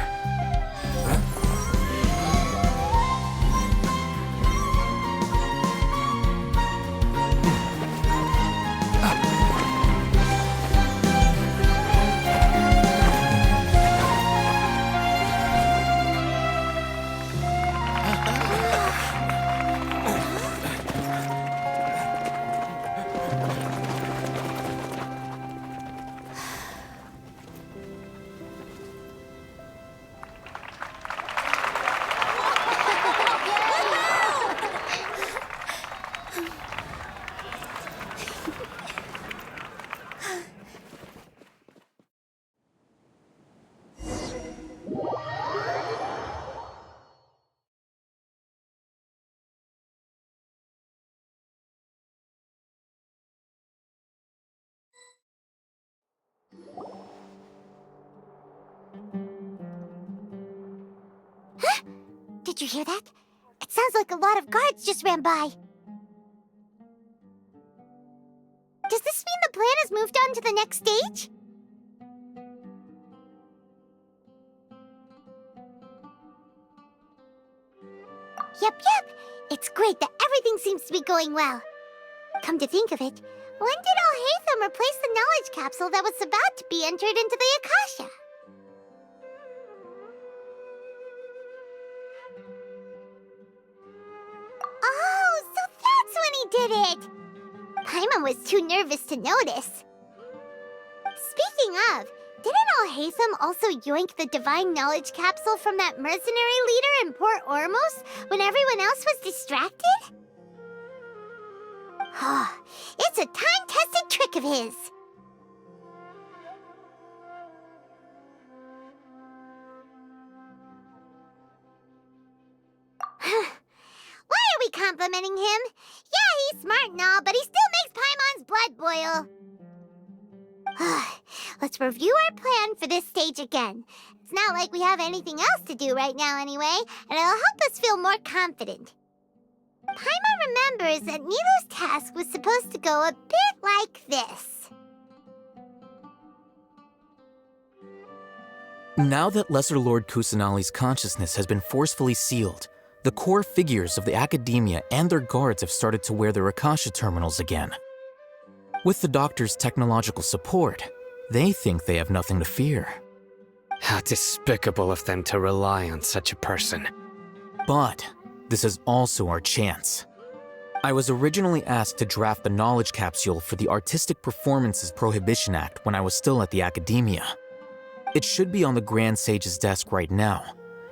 [SPEAKER 5] Did you hear that? It sounds like a lot of guards just ran by. Does this mean the plan has moved on to the next stage? Yep. It's great that everything seems to be going well. Come to think of it, when did Alhaitham replace the knowledge capsule that was about to be entered into the Akasha? Oh, so that's when he did it! Paimon was too nervous to notice. Speaking of, didn't Alhaitham also yoink the divine knowledge capsule from that mercenary leader in Port Ormos when everyone else was distracted? It's a time-tested trick of his. Why are we complimenting him? Yeah, he's smart and all, but he still makes Paimon's blood boil. Let's review our plan for this stage again. It's not like we have anything else to do right now anyway, and it'll help us feel more confident. Paimon remembers that Nilu's task was supposed to go a bit like this.
[SPEAKER 7] Now that Lesser Lord Kusanali's consciousness has been forcefully sealed, the core figures of the Academia and their guards have started to wear their Akasha terminals again. With the Doctor's technological support, they think they have nothing to fear.
[SPEAKER 4] How despicable of them to rely on such a person.
[SPEAKER 7] But this is also our chance. I was originally asked to draft the knowledge capsule for the Artistic Performances Prohibition Act when I was still at the Academia. It should be on the Grand Sage's desk right now,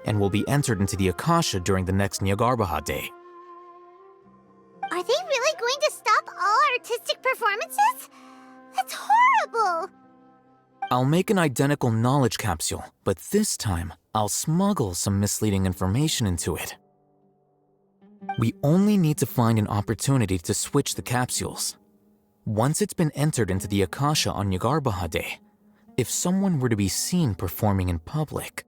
[SPEAKER 7] and will be entered into the Akasha during the next Nyargarbaha Day.
[SPEAKER 5] Are they really going to stop all artistic performances? That's horrible!
[SPEAKER 7] I'll make an identical knowledge capsule, but this time, I'll smuggle some misleading information into it. We only need to find an opportunity to switch the capsules. Once it's been entered into the Akasha on Nyargarbaha Day, if someone were to be seen performing in public,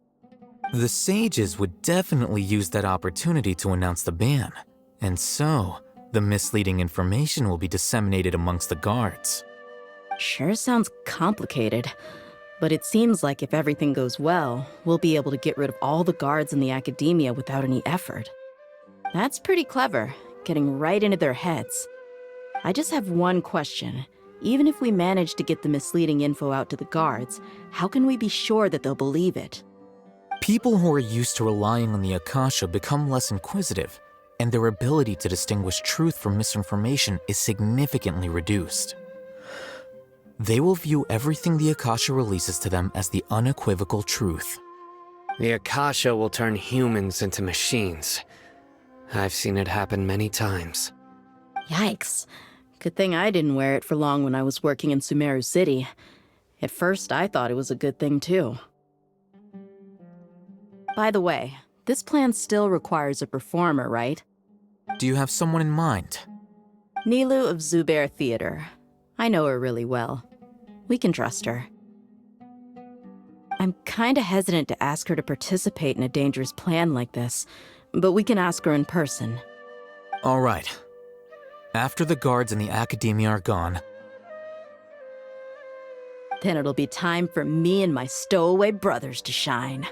[SPEAKER 7] the sages would definitely use that opportunity to announce the ban, and so the misleading information will be disseminated amongst the guards.
[SPEAKER 3] Sure sounds complicated, but it seems like if everything goes well, we'll be able to get rid of all the guards in the Academia without any effort. That's pretty clever, getting right into their heads. I just have one question. Even if we manage to get the misleading info out to the guards, how can we be sure that they'll believe it?
[SPEAKER 7] People who are used to relying on the Akasha become less inquisitive, and their ability to distinguish truth from misinformation is significantly reduced. They will view everything the Akasha releases to them as the unequivocal truth.
[SPEAKER 4] The Akasha will turn humans into machines. I've seen it happen many times.
[SPEAKER 3] Yikes. Good thing I didn't wear it for long when I was working in Sumeru City. At first, I thought it was a good thing too. By the way, this plan still requires a performer, right?
[SPEAKER 7] Do you have someone in mind?
[SPEAKER 3] Nilu of Zubair Theater. I know her really well. We can trust her. I'm kinda hesitant to ask her to participate in a dangerous plan like this, but we can ask her in person.
[SPEAKER 7] All right. After the guards in the Academia are gone,
[SPEAKER 3] then it'll be time for me and my stowaway brothers to shine.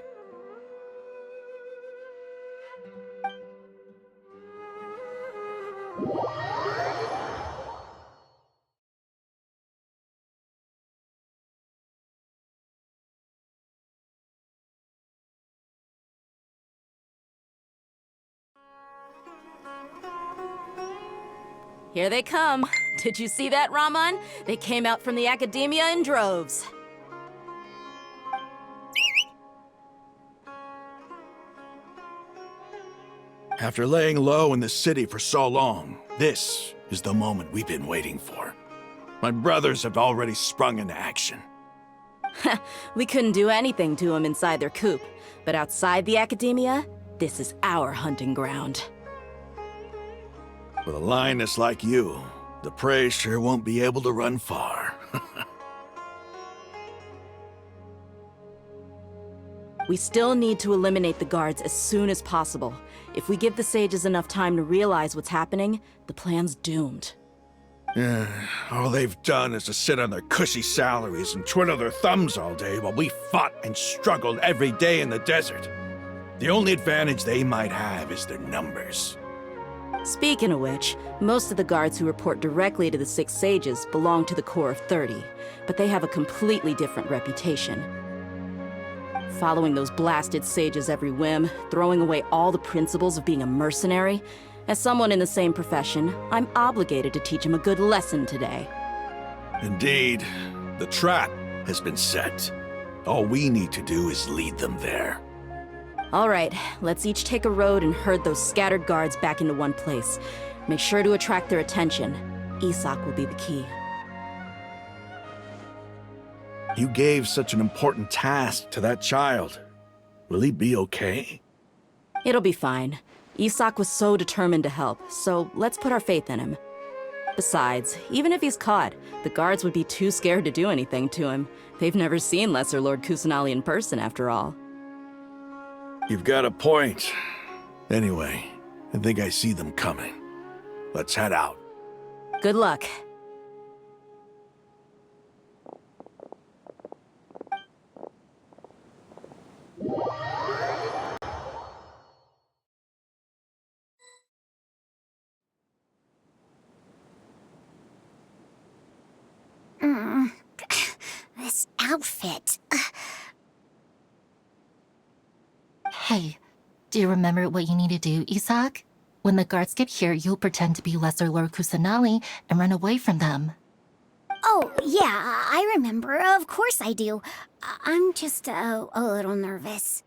[SPEAKER 3] Here they come. Did you see that, Raman? They came out from the Academia in droves.
[SPEAKER 18] After laying low in the city for so long, this is the moment we've been waiting for. My brothers have already sprung into action.
[SPEAKER 3] We couldn't do anything to them inside their coop, but outside the Academia, this is our hunting ground.
[SPEAKER 18] With a lioness like you, the prey sure won't be able to run far.
[SPEAKER 3] We still need to eliminate the guards as soon as possible. If we give the sages enough time to realize what's happening, the plan's doomed.
[SPEAKER 18] All they've done is to sit on their cushy salaries and twiddle their thumbs all day while we fought and struggled every day in the desert. The only advantage they might have is their numbers.
[SPEAKER 3] Speaking of which, most of the guards who report directly to the Six Sages belong to the Corps of 30, but they have a completely different reputation. Following those blasted sages every whim, throwing away all the principles of being a mercenary. As someone in the same profession, I'm obligated to teach them a good lesson today.
[SPEAKER 18] Indeed, the trap has been set. All we need to do is lead them there.
[SPEAKER 3] All right, let's each take a road and herd those scattered guards back into one place. Make sure to attract their attention. Isak will be the key.
[SPEAKER 18] You gave such an important task to that child. Will he be okay?
[SPEAKER 3] It'll be fine. Isak was so determined to help, so let's put our faith in him. Besides, even if he's caught, the guards would be too scared to do anything to him. They've never seen Lesser Lord Kusanali in person, after all.
[SPEAKER 18] You've got a point. Anyway, I think I see them coming. Let's head out.
[SPEAKER 3] Good luck.
[SPEAKER 6] This outfit.
[SPEAKER 10] Hey, do you remember what you need to do, Isak? When the guards get here, you'll pretend to be Lesser Lord Kusanali and run away from them.
[SPEAKER 6] Oh, yeah, I remember. Of course I do. I'm just a little nervous.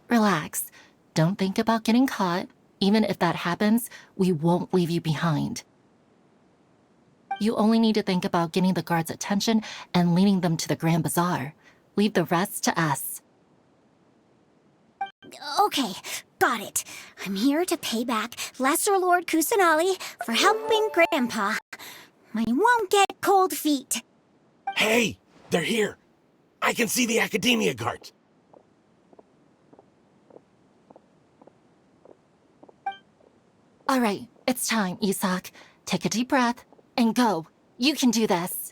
[SPEAKER 10] Relax. Don't think about getting caught. Even if that happens, we won't leave you behind. You only need to think about getting the guards' attention and leading them to the Grand Bazaar. Leave the rest to us.
[SPEAKER 6] Okay, got it. I'm here to pay back Lesser Lord Kusanali for helping Grandpa. I won't get cold feet.
[SPEAKER 15] Hey, they're here. I can see the Academia guards.
[SPEAKER 10] All right, it's time, Isak. Take a deep breath and go. You can do this.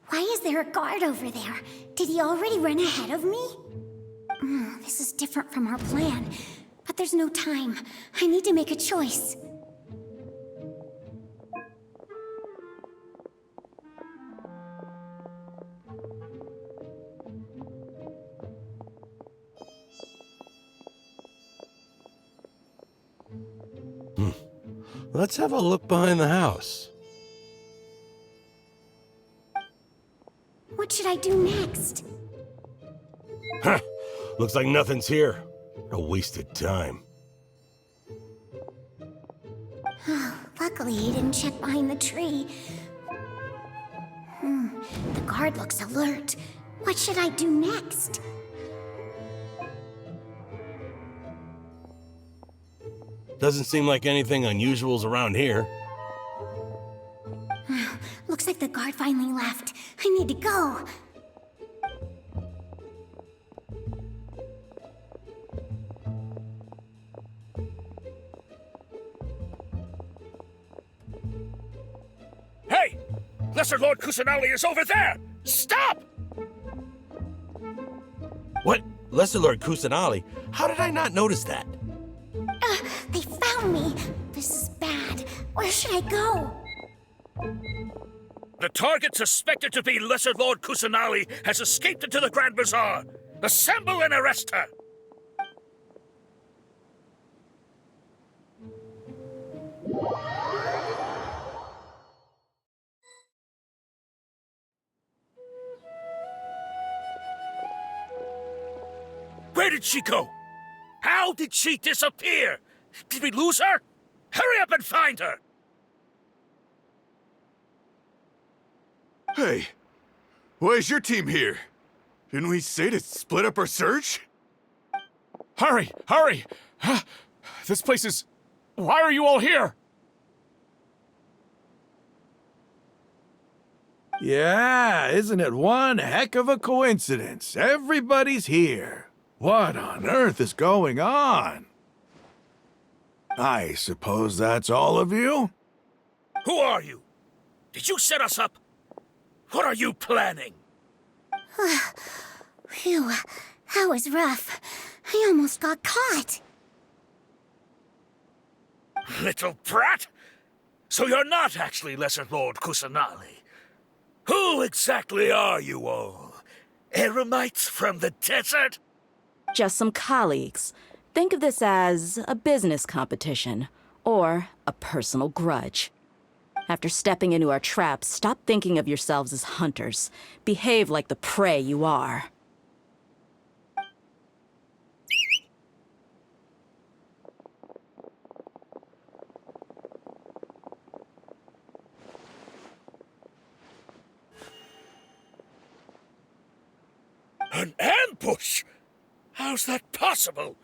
[SPEAKER 6] Why is there a guard over there? Did he already run ahead of me? This is different from our plan. But there's no time. I need to make a choice.
[SPEAKER 15] Let's have a look behind the house.
[SPEAKER 6] What should I do next?
[SPEAKER 15] Huh. Looks like nothing's here. A wasted time.
[SPEAKER 6] Luckily, he didn't check behind the tree. The guard looks alert. What should I do next?
[SPEAKER 15] Doesn't seem like anything unusual's around here.
[SPEAKER 6] Looks like the guard finally left. I need to go.
[SPEAKER 19] Hey! Lesser Lord Kusanali is over there! Stop!
[SPEAKER 15] What? Lesser Lord Kusanali? How did I not notice that?
[SPEAKER 6] They found me. This is bad. Where should I go?
[SPEAKER 19] The target suspected to be Lesser Lord Kusanali has escaped into the Grand Bazaar. Assemble and arrest her! Where did she go? How did she disappear? Did we lose her? Hurry up and find her!
[SPEAKER 20] Hey, why is your team here? Didn't we say to split up our search?
[SPEAKER 9] Hurry! Hurry! This place is... Why are you all here?
[SPEAKER 18] Yeah, isn't it one heck of a coincidence? Everybody's here. What on earth is going on? I suppose that's all of you?
[SPEAKER 19] Who are you? Did you set us up? What are you planning?
[SPEAKER 6] Phew, that was rough. I almost got caught.
[SPEAKER 19] Little brat? So you're not actually Lesser Lord Kusanali. Who exactly are you all? Eremites from the desert?
[SPEAKER 3] Just some colleagues. Think of this as a business competition, or a personal grudge. After stepping into our traps, stop thinking of yourselves as hunters. Behave like the prey you are.
[SPEAKER 19] An ambush? How's that possible?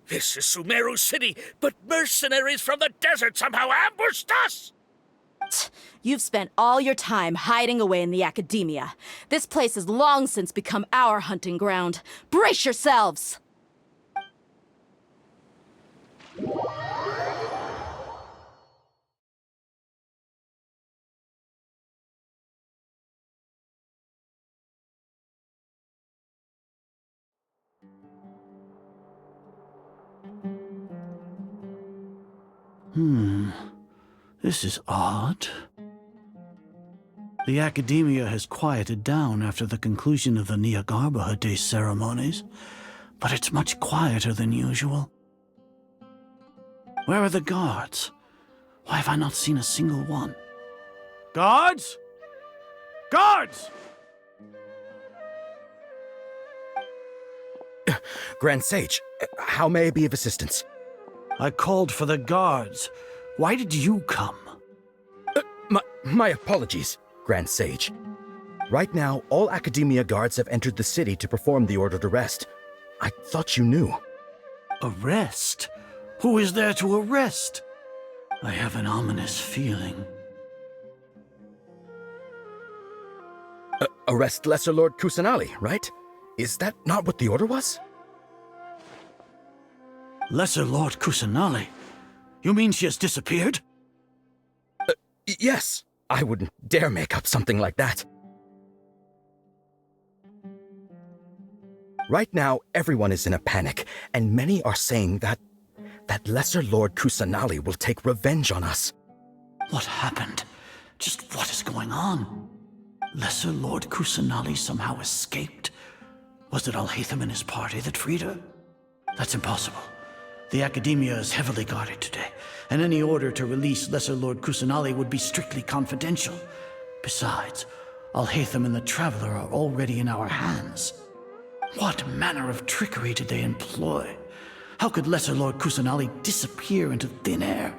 [SPEAKER 19] This is Sumeru City, but mercenaries from the desert somehow ambushed us!
[SPEAKER 3] You've spent all your time hiding away in the academia. This place has long since become our hunting ground. Brace yourselves!
[SPEAKER 8] This is odd. The academia has quieted down after the conclusion of the Nyagarbha Day ceremonies, but it's much quieter than usual. Where are the guards? Why have I not seen a single one? Guards? Guards!
[SPEAKER 14] Grand Sage, how may I be of assistance?
[SPEAKER 8] I called for the guards. Why did you come?
[SPEAKER 14] My apologies, Grand Sage. Right now, all Academia guards have entered the city to perform the ordered arrest. I thought you knew.
[SPEAKER 8] Arrest? Who is there to arrest? I have an ominous feeling.
[SPEAKER 14] Arrest Lesser Lord Kusanali, right? Is that not what the order was?
[SPEAKER 8] Lesser Lord Kusanali? You mean she has disappeared?
[SPEAKER 14] Yes. I wouldn't dare make up something like that. Right now, everyone is in a panic, and many are saying that Lesser Lord Kusanali will take revenge on us.
[SPEAKER 8] What happened? Just what is going on? Lesser Lord Kusanali somehow escaped? Was it Alhaitham and his party that freed her? That's impossible. The Academia is heavily guarded today, and any order to release Lesser Lord Kusanali would be strictly confidential. Besides, Alhaitham and the Traveler are already in our hands. What manner of trickery did they employ? How could Lesser Lord Kusanali disappear into thin air?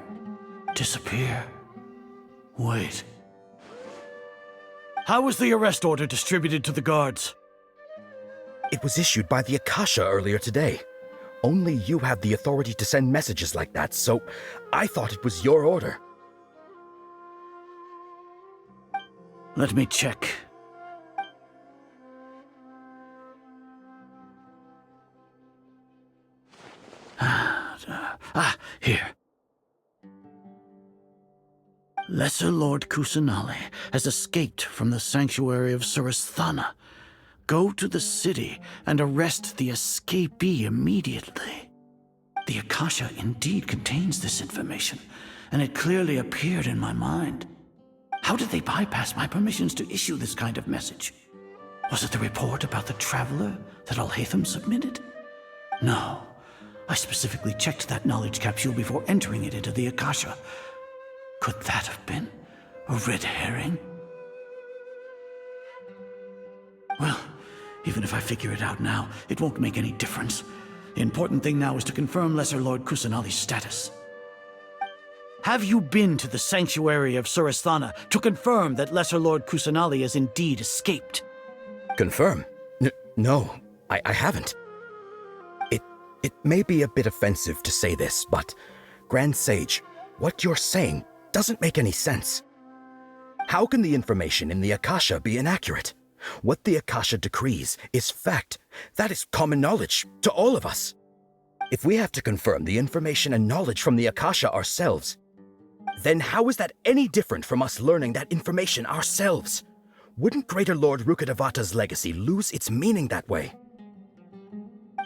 [SPEAKER 8] Disappear? Wait. How was the arrest order distributed to the guards?
[SPEAKER 14] It was issued by the Akasha earlier today. Only you have the authority to send messages like that, so I thought it was your order.
[SPEAKER 8] Let me check. Here. Lesser Lord Kusanali has escaped from the sanctuary of Surasthana. Go to the city and arrest the escapee immediately. The Akasha indeed contains this information, and it clearly appeared in my mind. How did they bypass my permissions to issue this kind of message? Was it the report about the Traveler that Alhaitham submitted? No. I specifically checked that knowledge capsule before entering it into the Akasha. Could that have been a red herring? Well, even if I figure it out now, it won't make any difference. The important thing now is to confirm Lesser Lord Kusanali's status. Have you been to the sanctuary of Surasthana to confirm that Lesser Lord Kusanali has indeed escaped?
[SPEAKER 14] Confirm? No, I haven't. It may be a bit offensive to say this, but Grand Sage, what you're saying doesn't make any sense. How can the information in the Akasha be inaccurate? What the Akasha decrees is fact. That is common knowledge to all of us. If we have to confirm the information and knowledge from the Akasha ourselves, then how is that any different from us learning that information ourselves? Wouldn't Greater Lord Rukkhadevata's legacy lose its meaning that way?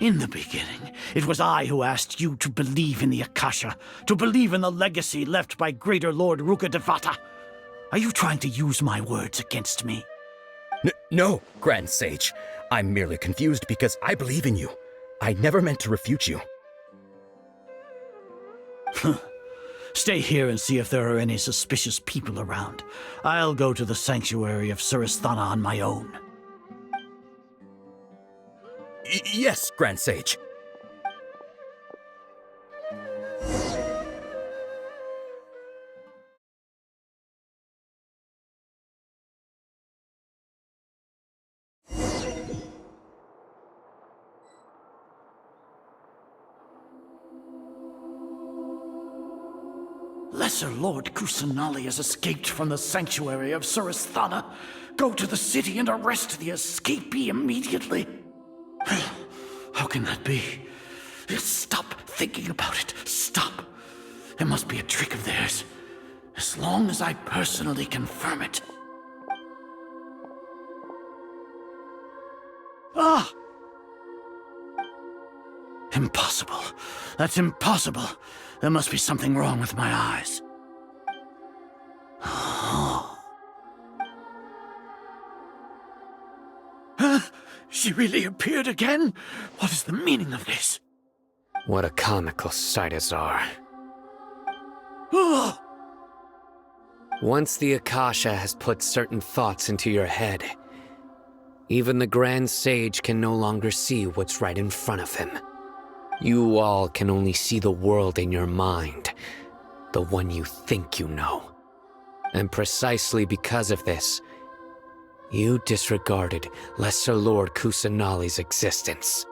[SPEAKER 8] In the beginning, it was I who asked you to believe in the Akasha, to believe in the legacy left by Greater Lord Rukkhadevata. Are you trying to use my words against me?
[SPEAKER 14] No, Grand Sage. I'm merely confused because I believe in you. I never meant to refute you.
[SPEAKER 8] Stay here and see if there are any suspicious people around. I'll go to the sanctuary of Surasthana on my own.
[SPEAKER 14] Yes, Grand Sage.
[SPEAKER 8] Lesser Lord Kusanali has escaped from the sanctuary of Surasthana. Go to the city and arrest the escapee immediately. How can that be? Stop thinking about it. Stop. It must be a trick of theirs. As long as I personally confirm it. Ah! Impossible. That's impossible. There must be something wrong with my eyes. Huh? She really appeared again? What is the meaning of this?
[SPEAKER 4] What a comical sight, Azar.
[SPEAKER 8] Oh!
[SPEAKER 4] Once the Akasha has put certain thoughts into your head, even the Grand Sage can no longer see what's right in front of him. You all can only see the world in your mind, the one you think you know. And precisely because of this, you disregarded Lesser Lord Kusanali's existence.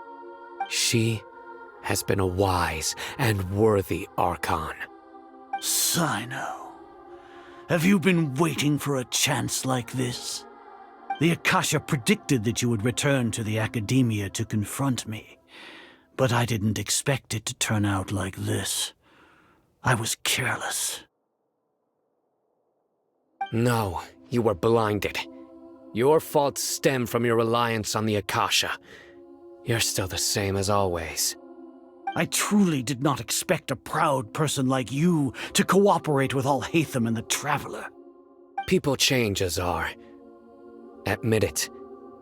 [SPEAKER 4] She has been a wise and worthy Archon.
[SPEAKER 8] Sino, have you been waiting for a chance like this? The Akasha predicted that you would return to the Academia to confront me. But I didn't expect it to turn out like this. I was careless.
[SPEAKER 4] No, you were blinded. Your faults stem from your reliance on the Akasha. You're still the same as always.
[SPEAKER 8] I truly did not expect a proud person like you to cooperate with Alhaitham and the Traveler.
[SPEAKER 4] People change, Azar. Admit it.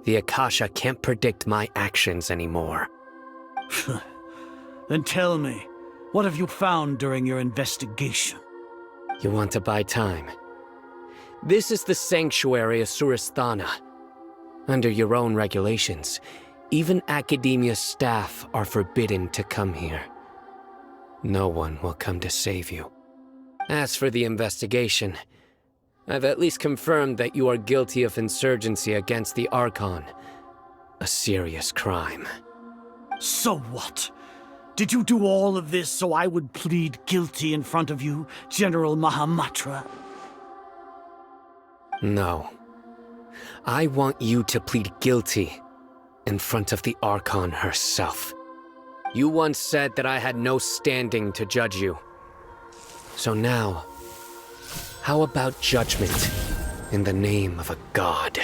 [SPEAKER 4] The Akasha can't predict my actions anymore.
[SPEAKER 8] Then tell me, what have you found during your investigation?
[SPEAKER 4] You want to buy time? This is the sanctuary of Surasthana. Under your own regulations, even Academia staff are forbidden to come here. No one will come to save you. As for the investigation, I've at least confirmed that you are guilty of insurgency against the Archon. A serious crime.
[SPEAKER 8] So what? Did you do all of this so I would plead guilty in front of you, General Mahamatra?
[SPEAKER 4] No. I want you to plead guilty in front of the Archon herself. You once said that I had no standing to judge you. So now, how about judgment in the name of a god?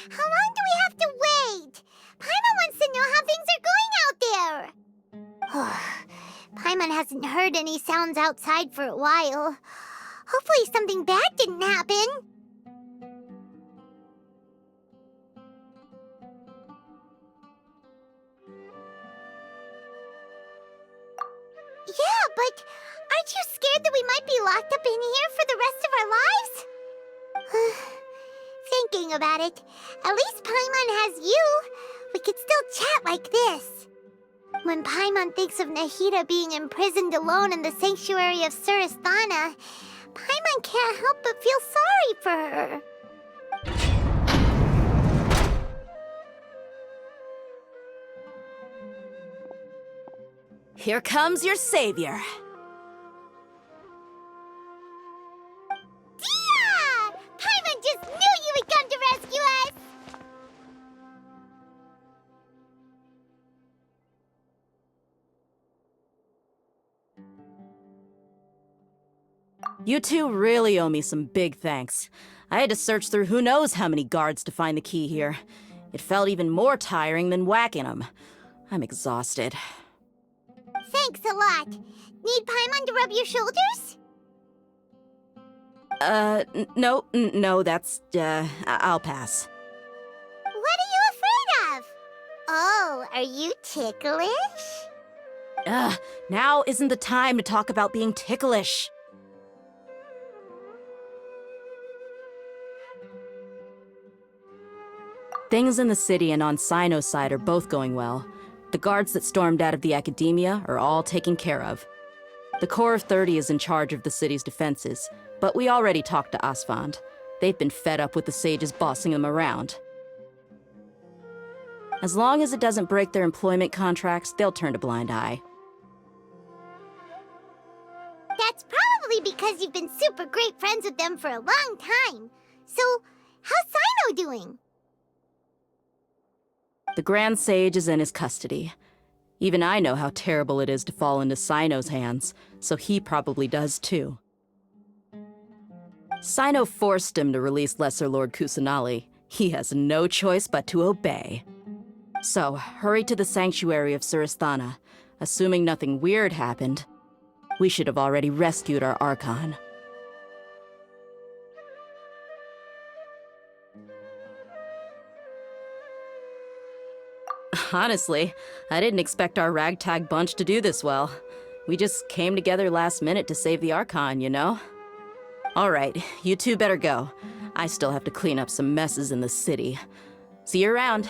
[SPEAKER 5] How long do we have to wait? Paimon wants to know how things are going out there. Paimon hasn't heard any sounds outside for a while. Hopefully something bad didn't happen. Yeah, but aren't you scared that we might be locked up in here for the rest of our lives? Thinking about it, at least Paimon has you. We could still chat like this. When Paimon thinks of Nahida being imprisoned alone in the sanctuary of Surasthana, Paimon can't help but feel sorry for her.
[SPEAKER 3] Here comes your savior.
[SPEAKER 5] Dia! Paimon just knew you would come to rescue us!
[SPEAKER 3] You two really owe me some big thanks. I had to search through who knows how many guards to find the key here. It felt even more tiring than whacking them. I'm exhausted.
[SPEAKER 5] Thanks a lot. Need Paimon to rub your shoulders?
[SPEAKER 3] No, that's, I'll pass.
[SPEAKER 5] What are you afraid of? Oh, are you ticklish?
[SPEAKER 3] Now isn't the time to talk about being ticklish. Things in the city and on Sino's side are both going well. The guards that stormed out of the academia are all taken care of. The Corps of 30 is in charge of the city's defenses, but we already talked to Asfand. They've been fed up with the sages bossing them around. As long as it doesn't break their employment contracts, they'll turn a blind eye.
[SPEAKER 5] That's probably because you've been super great friends with them for a long time. So, how's Sino doing?
[SPEAKER 3] The Grand Sage is in his custody. Even I know how terrible it is to fall into Sino's hands, so he probably does too. Sino forced him to release Lesser Lord Kusanali. He has no choice but to obey. So, hurry to the sanctuary of Surasthana. Assuming nothing weird happened, we should have already rescued our Archon. Honestly, I didn't expect our ragtag bunch to do this well. We just came together last minute to save the Archon, you know? Alright, you two better go. I still have to clean up some messes in the city. See you around.